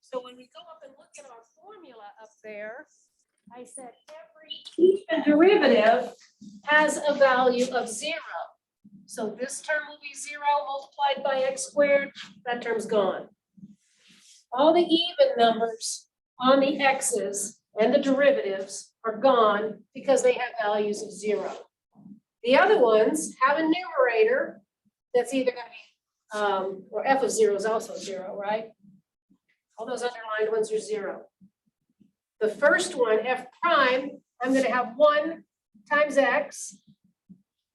Speaker 1: So when we go up and look at our formula up there, I said every even derivative has a value of 0. So this term will be 0 multiplied by x squared. That term's gone. All the even numbers on the x's and the derivatives are gone because they have values of 0. The other ones have a numerator that's either going to be, or f of 0 is also 0, right? All those underlined ones are 0. The first one, f prime, I'm going to have 1 times x.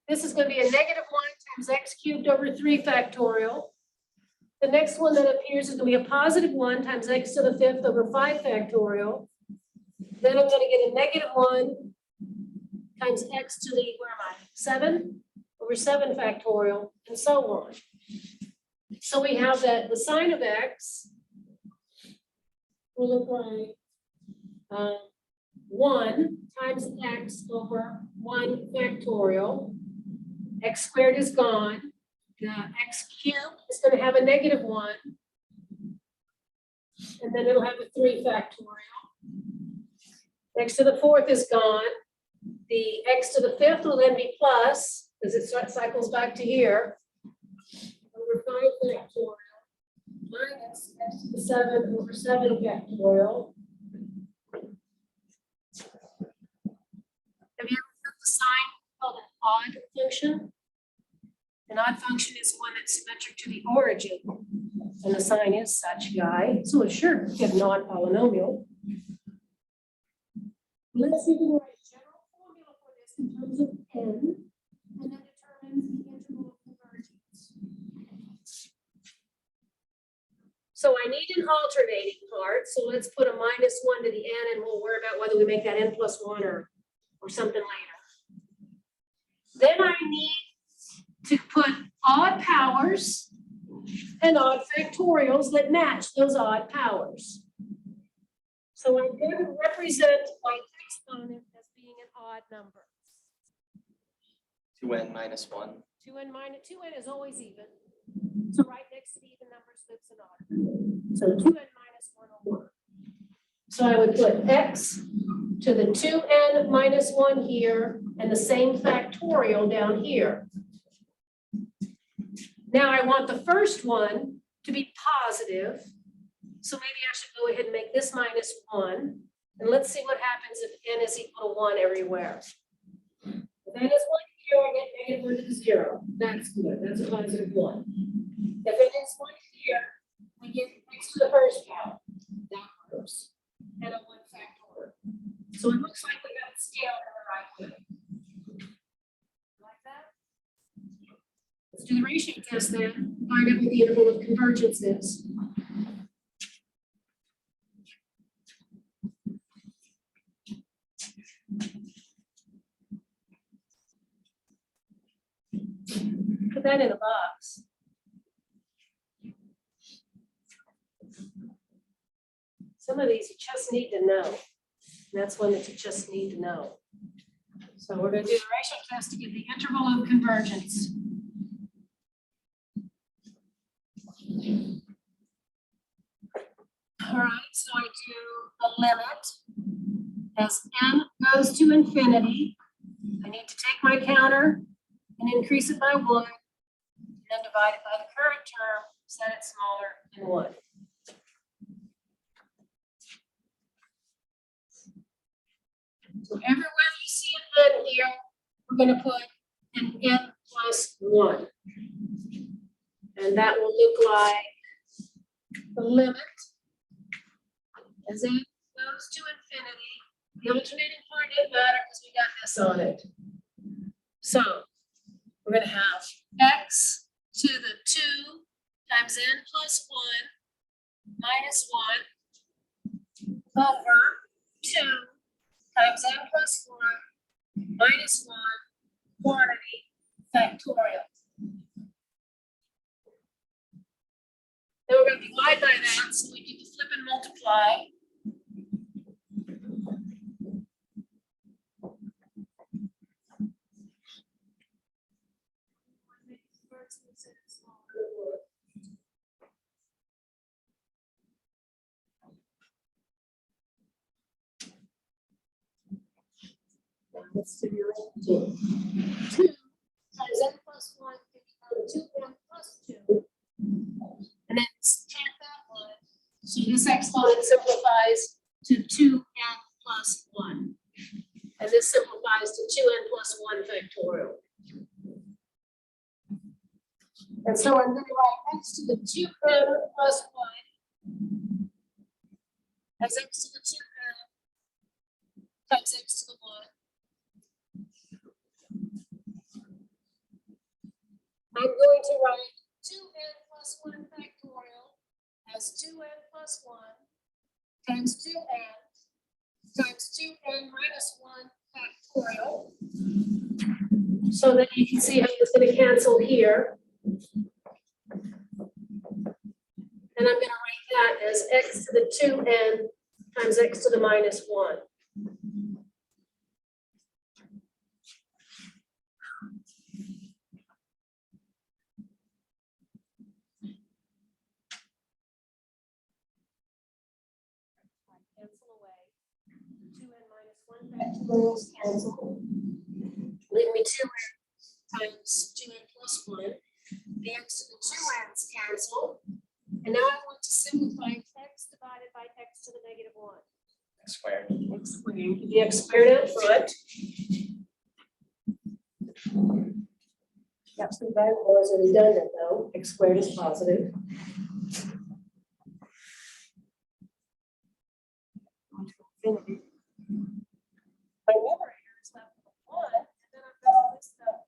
Speaker 1: This is going to be a negative 1 times x cubed over 3 factorial. The next one that appears is going to be a positive 1 times x to the 5th over 5 factorial. Then I'm going to get a negative 1 times x to the, where am I? 7 over 7 factorial, and so on. So we have that the sine of x will look like 1 times x over 1 factorial. X squared is gone. The x cubed is going to have a negative 1. And then it'll have a 3 factorial. X to the 4th is gone. The x to the 5th will then be plus, because it cycles back to here. Over 5 factorial minus x to the 7 over 7 factorial. Have you ever heard the sign called an odd function? An odd function is one that's symmetric to the origin. And the sign is such guy. So it sure get an odd polynomial. Let's see if we can write a general formula for this in terms of n, and that determines the integral of convergence. So I need an alternating part. So let's put a minus 1 to the n, and we'll worry about whether we make that n plus 1 or something later. Then I need to put odd powers and odd factorials that match those odd powers. So I'm going to represent my exponent as being an odd number.
Speaker 2: 2n minus 1.
Speaker 1: 2n is always even. So right next to the even numbers lives an odd number. So 2n minus 1 will work. So I would put x to the 2n minus 1 here and the same factorial down here. Now I want the first one to be positive. So maybe I should go ahead and make this minus 1. And let's see what happens if n is equal to 1 everywhere. If n is 1 here, I get negative 1 to the 0. That's good. That's a positive 1. If it is 1 here, we get next to the first power. That works. And a 1 factorial. So it looks like we got it scaled in the right way. Like that? Let's do the ratio test then. Find out what the interval of convergence is. Put that in a box. Some of these you just need to know. And that's one that you just need to know. So we're going to do the ratio test to get the interval of convergence. All right, so I do the limit as n goes to infinity. I need to take my counter and increase it by 1, and then divide it by the current term, set it smaller than 1. So everywhere you see an n here, we're going to put an n plus 1. And that will look like the limit as n goes to infinity. The alternating part didn't matter because we got this on it. So we're going to have x to the 2 times n plus 1 minus 1 over 2 times n plus 1 minus 1 quantity factorial. Then we're going to divide by that, so we need to flip and multiply. Let's do your 2 times n plus 1 can become 2n plus 2. And then tap that one. So this exponent simplifies to 2n plus 1. And this simplifies to 2n plus 1 factorial. And so I'm going to write x to the 2n plus 1 as x to the 2n times x to the 1. I'm going to write 2n plus 1 factorial as 2n plus 1 times 2n times 2n minus 1 factorial. So that you can see how it's going to cancel here. And I'm going to write that as x to the 2n times x to the minus 1. Cancel away. 2n minus 1 factorials cancel. Leave me 2n times 2n plus 1. The x to the 2n's cancel. And now I want to simplify x divided by x to the negative 1.
Speaker 2: X squared.
Speaker 1: X squared. The x squared out front. That's the back was redundant though. X squared is positive. Infinity. My numerator is left with 1, and then I've got all this stuff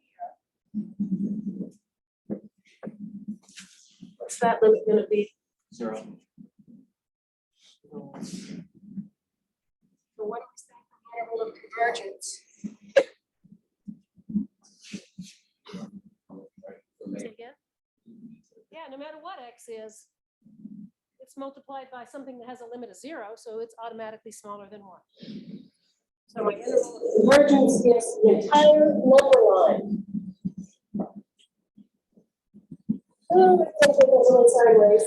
Speaker 1: here. What's that limit going to be?
Speaker 2: 0.
Speaker 1: So what do we say for the interval of convergence? Say again? Yeah, no matter what x is, it's multiplied by something that has a limit of 0, so it's automatically smaller than 1. So my interval of convergence is the entire number line. Oh, I think it goes a little sideways.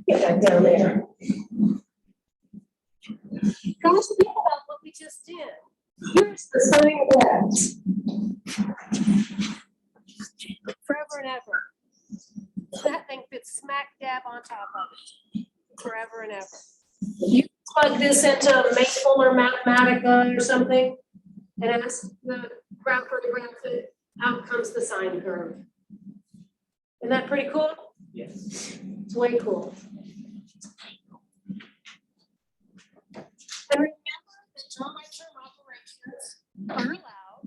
Speaker 1: Get that down there. Gosh, think about what we just did. Here's the sign of x. Forever and ever. That thing fits smack dab on top of it. Forever and ever. You plug this into Maple or Mathematica or something, And as the graph photographs it, out comes the sine curve. Isn't that pretty cool?
Speaker 2: Yes.
Speaker 1: It's way cool. And remember that term-by-term operations are allowed,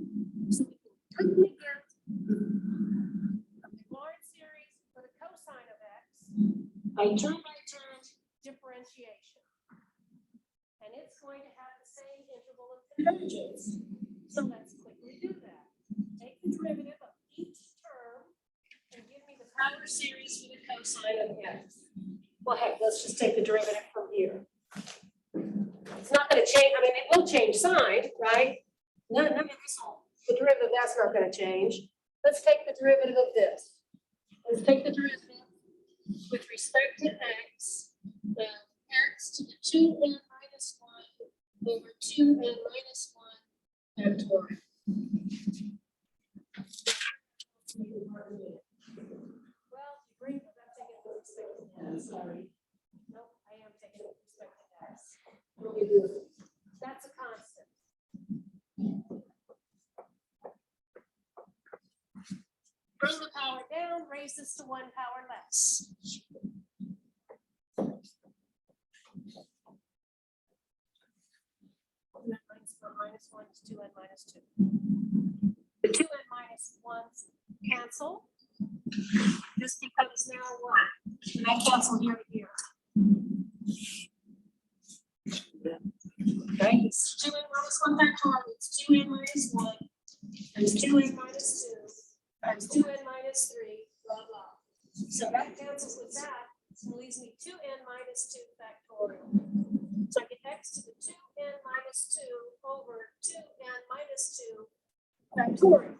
Speaker 1: so we can quickly get the Maclaurin series for the cosine of x by term-by-term differentiation. And it's going to have the same interval of convergence. So let's quickly do that. Take the derivative of each term and give me the power series for the cosine of x. Well, heck, let's just take the derivative from here. It's not going to change. I mean, it will change sign, right? None of this will. The derivative, that's not going to change. Let's take the derivative of this. Let's take the derivative with respect to x, x to the 2n minus 1 over 2n minus 1 factorial. Well, bring that thing in with respect to x. Sorry. Nope, I am taking it with respect to x. What do we do? That's a constant. Bring the power down, raise this to 1 power less. Minus 1 is 2n minus 2. The 2n minus 1s cancel. This becomes now 1. And I cancel here and here. Okay, it's 2n minus 1 factorial. It's 2n minus 1 times 2n minus 2 times 2n minus 3, blah, blah. So that cancels with that. So it leaves me 2n minus 2 factorial. So I get x to the 2n minus 2 over 2n minus 2 factorial.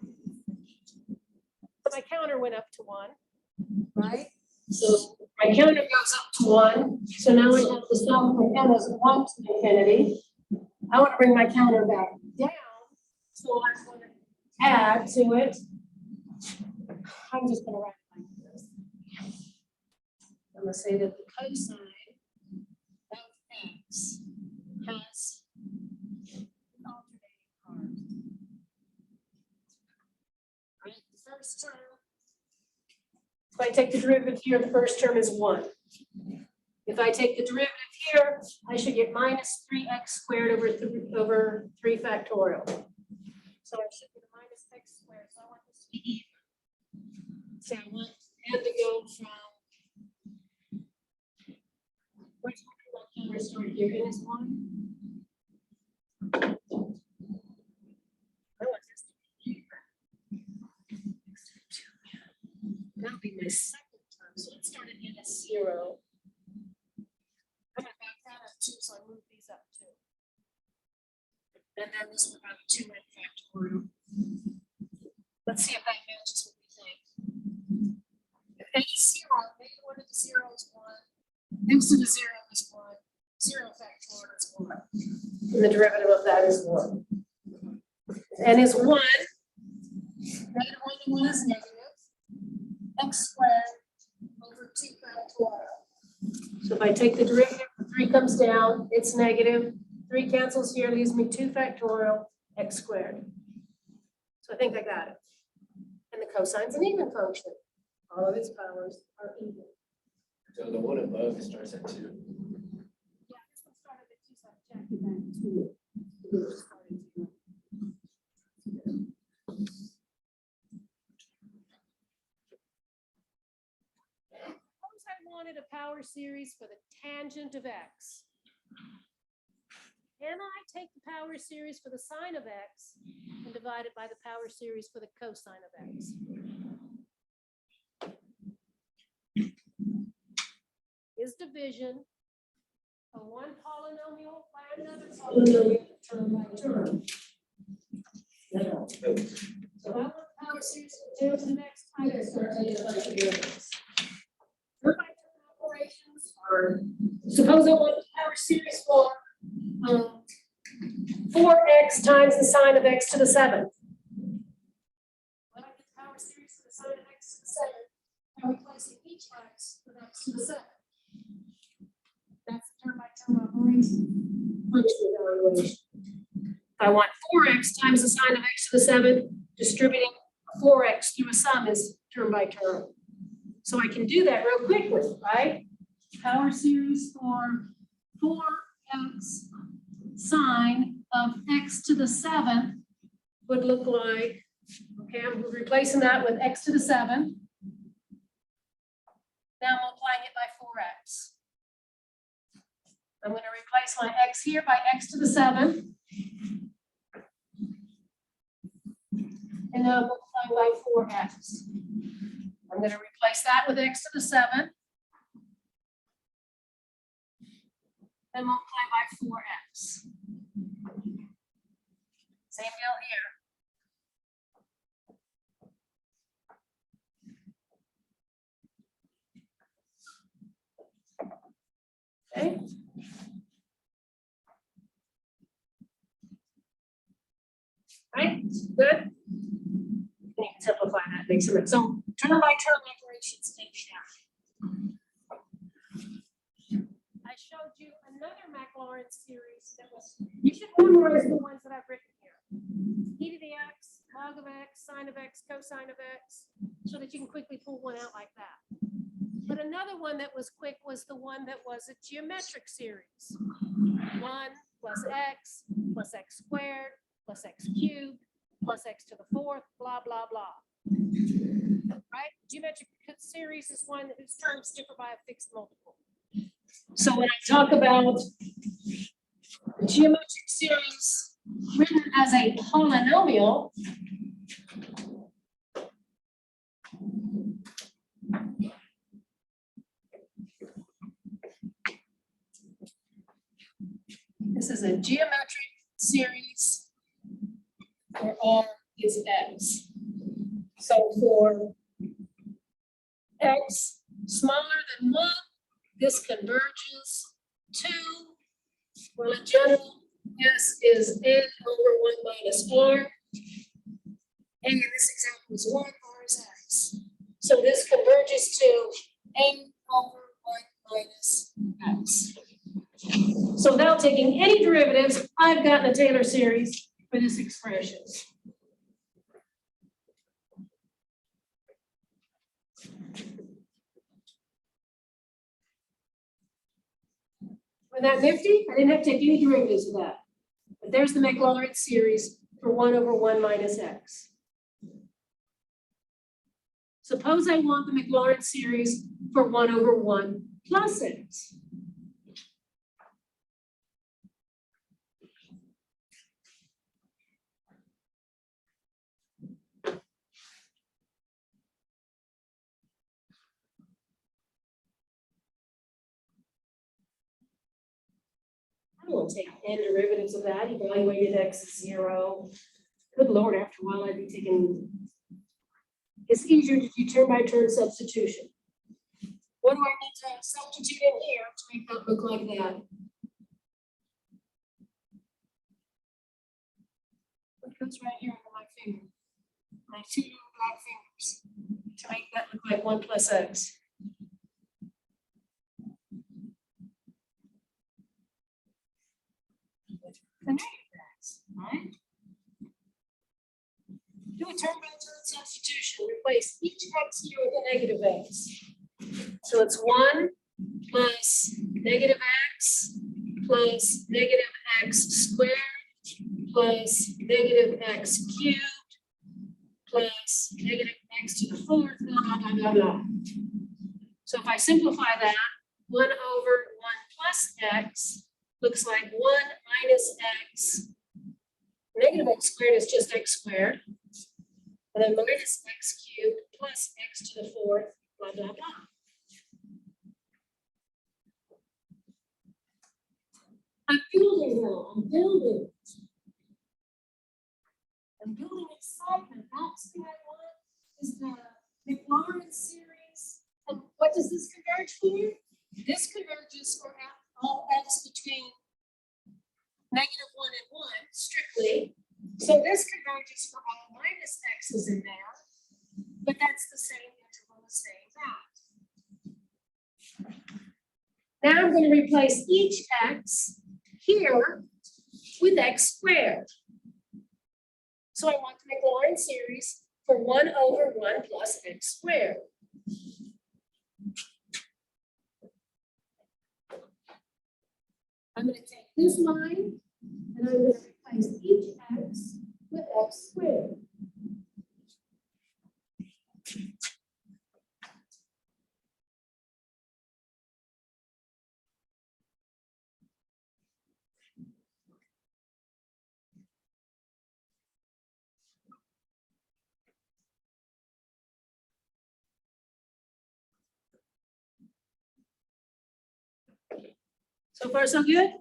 Speaker 1: So my counter went up to 1, right? So my counter goes up to 1. So now I have the sum of n as 1 to infinity. I want to bring my counter back down. So I'm going to add to it. I'm just going to write it like this. I'm going to say that the cosine of x has an alternating part. Right, the first term. If I take the derivative here, the first term is 1. If I take the derivative here, I should get minus 3x squared over 3 factorial. So I should get a minus x squared. So I want this to be even. So I want n to go from, which one do I start here? N is 1. I want this to be even. That'll be my second term. So let's start at n as 0. I'm going to back that up 2, so I move these up 2. And then this will have 2n factorial. Let's see if that matches what we think. If n is 0, negative 1 to the 0 is 1. Next to the 0 is 1. 0 factorial is 1. And the derivative of that is 1. If n is 1, negative 1 to 1 is negative. X squared over 2 factorial. So if I take the derivative, 3 comes down, it's negative. 3 cancels here, leaves me 2 factorial x squared. So I think I got it. And the cosine's an even function. All of its powers are even.
Speaker 2: So the one above starts at 2.
Speaker 1: Yeah, this one started at 2, so I checked it back to 2. Wanted a power series for the tangent of x. Can I take the power series for the sine of x and divide it by the power series for the cosine of x? Is division of one polynomial by another polynomial term by term? No. So I want the power series for the tangent of x. I gotta start taking a bunch of derivatives. Operations, or suppose I want the power series for 4x times the sine of x to the 7th. When I get the power series for the sine of x to the 7th, I'm replacing each x with x to the 7th. That's the term by term operation. Function evaluation. If I want 4x times the sine of x to the 7th, distributing 4x through a sum is term by term. So I can do that real quickly, right? Power series for 4x sine of x to the 7th would look like, okay, I'm replacing that with x to the 7th. Now multiplying it by 4x. I'm going to replace my x here by x to the 7th. And now multiplying by 4x. I'm going to replace that with x to the 7th. And multiply by 4x. Same deal here. Okay. Right, good. You can simplify that, make sure. So term by term operations take down. I showed you another Maclaurin series that was, you should memorize the ones that I've written here. E to the x, log of x, sine of x, cosine of x, so that you can quickly pull one out like that. But another one that was quick was the one that was a geometric series. 1 plus x squared plus x cubed plus x to the 4th, blah, blah, blah. Right? Geometric series is one whose terms differ by a fixed multiple. So when I talk about the geometric series written as a polynomial, this is a geometric series where R is x. So for x smaller than 1, this converges to, well, in general, S is n over 1 minus R. And in this example is 1, R is x. So this converges to n over 1 minus x. So without taking any derivatives, I've gotten a Taylor series for this expression. Wasn't that nifty? I didn't have to take any derivatives of that. But there's the Maclaurin series for 1 over 1 minus x. Suppose I want the Maclaurin series for 1 over 1 plus x. I don't want to take n derivatives of that. Evaluated x is 0. Good Lord, after a while I'd be taking. It's easier to do term by term substitution. What do I need to substitute in here to make that look like that? What goes right here under my finger? My 2 little black fingers to make that look like 1 plus x. The negative x, right? Do a term by term substitution. Replace each x here with a negative x. So it's 1 plus negative x plus negative x squared plus negative x cubed plus negative x to the 4th, blah, blah, blah, blah, blah. So if I simplify that, 1 over 1 plus x looks like 1 minus x. Negative x squared is just x squared. And then minus x cubed plus x to the 4th, blah, blah, blah. I'm building now, I'm building. I'm building excitement. That's what I want is the Maclaurin series. And what does this converge for? This converges for all x between -1 and 1, strictly. So this converges for all minus x's in there, but that's the same interval as saying that. Now I'm going to replace each x here with x squared. So I want the Maclaurin series for 1/1 plus x squared. I'm gonna take this line and I'm gonna replace each x with x squared. So far, so good?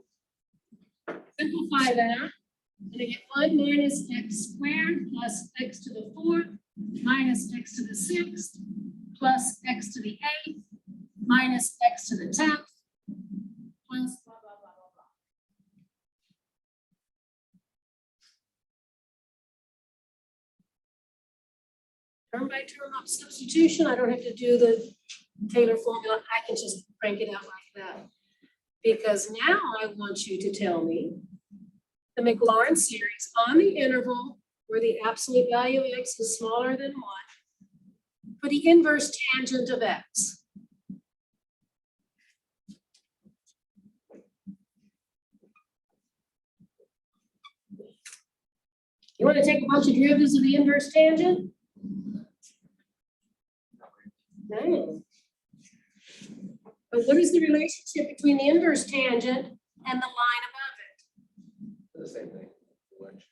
Speaker 1: Simplify that. I'm gonna get 1 minus x squared plus x to the 4th minus x to the 6th plus x to the 8th minus x to the 10th plus blah, blah, blah, blah, blah. Term by term substitution, I don't have to do the Taylor formula, I can just crank it out like that. Because now I want you to tell me the Maclaurin series on the interval where the absolute value of x is smaller than 1 for the inverse tangent of x. You want to take a bunch of derivatives of the inverse tangent? No. But what is the relationship between the inverse tangent and the line above it?
Speaker 2: The same thing. Which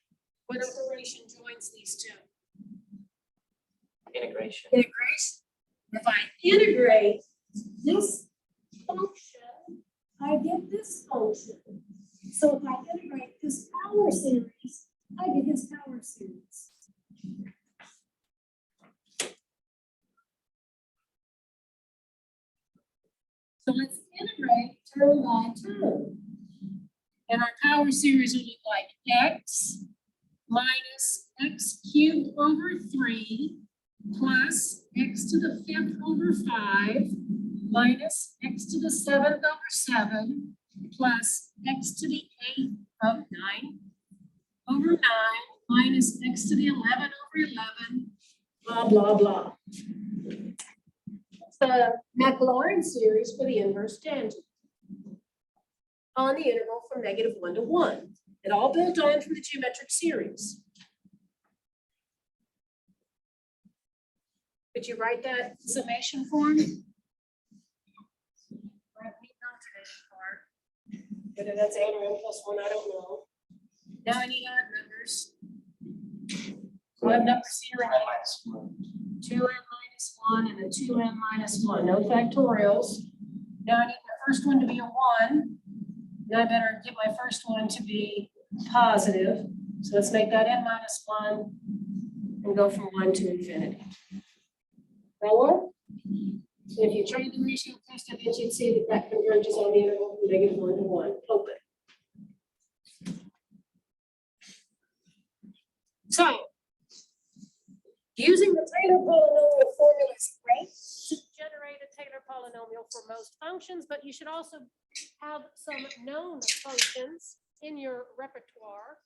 Speaker 1: What operation joins these two?
Speaker 2: integration.
Speaker 1: Integration. If I integrate this function, I get this function. So if I integrate this power series, I get his power series. So let's integrate term by term. And our power series will look like x minus x cubed over 3 plus x to the 5th over 5 minus x to the 7th over 7 plus x to the 8th of 9 over 9 minus x to the 11 over 11, blah, blah, blah. It's the Maclaurin series for the inverse tangent on the interval from -1 to 1. It all built on from the geometric series. Could you write that summation form? Whether that's 8 or n plus 1, I don't know. Now I need odd numbers. What numbers here? 2n minus 1 and a 2n minus 1. No factorials. Now I need my first one to be a 1. Now I better get my first one to be positive. So let's make that n minus 1 and go from 1 to infinity. That work? So if you trade the ratio test, I bet you'd see that that converges on the interval from -1 to 1. Open. So, using the Taylor polynomial formula is great to generate a Taylor polynomial for most functions, but you should also have some known functions in your repertoire.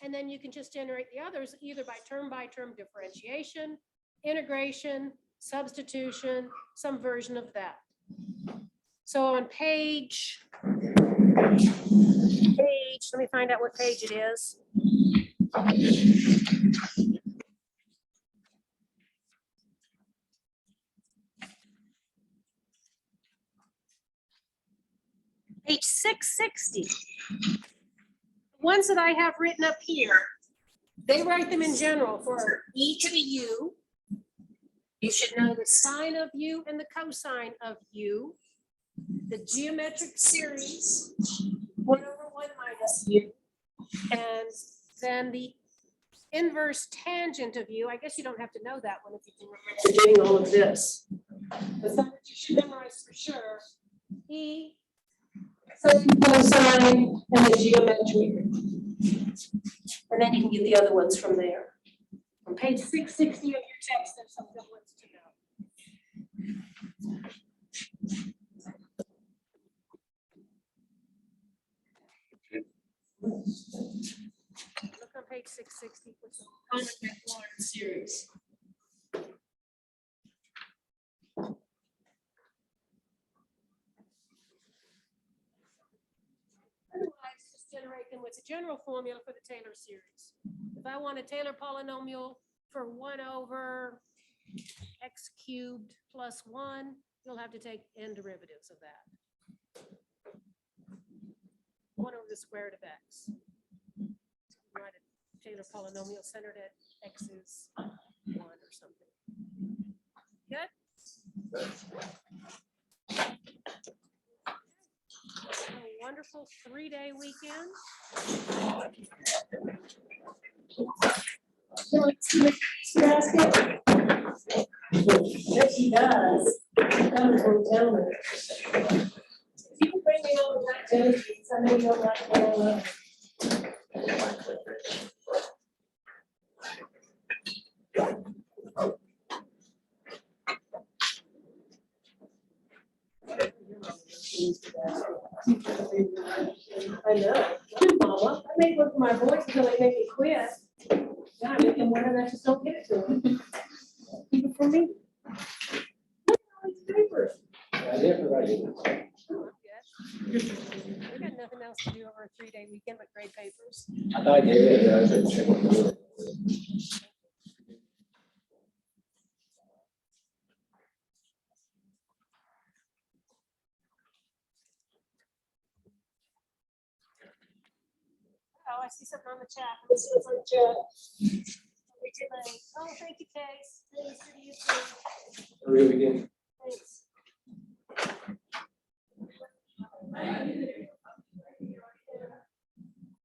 Speaker 1: And then you can just generate the others either by term differentiation, integration, substitution, some version of that. So on page, let me find out what page it is. Page 660. The ones that I have written up here, they write them in general for e to the u. You should know the sine of u and the cosine of u. The geometric series, 1 over 1 minus u. And then the inverse tangent of u. I guess you don't have to know that one if you can remember doing all of this. But some that you should memorize for sure. E, sine, cosine, and the geometric. And then you can get the other ones from there. On page 660 of your text, there's some good ones to know. Look on page page 660 for some common Maclaurin series. Otherwise, just generate them with a general formula for the Taylor series. If I want a Taylor polynomial for 1 over x cubed plus 1, you'll have to take n derivatives of that. 1 over the square root of x. Write a Taylor polynomial centered at x is 1 or something. Good? A wonderful 3-day weekend.
Speaker 5: Yes, she does. Come and tell me. You can bring me over that jelly beans. I know you don't like that. I know. Mama, I make one for my boys until they make me quit. Now I make them one and I just don't give it to them. Keep it for me. It's papers.
Speaker 2: I did provide you.
Speaker 1: Oh, I'm good. We got nothing else to do over a 3-day weekend but grade papers.
Speaker 2: I thought I did it, I was gonna check one more.
Speaker 1: Oh, I see something on the chat. Let me see what's on the chat. We did like, oh, thank you, Case. Thanks to you too.
Speaker 2: Really good.
Speaker 1: Thanks.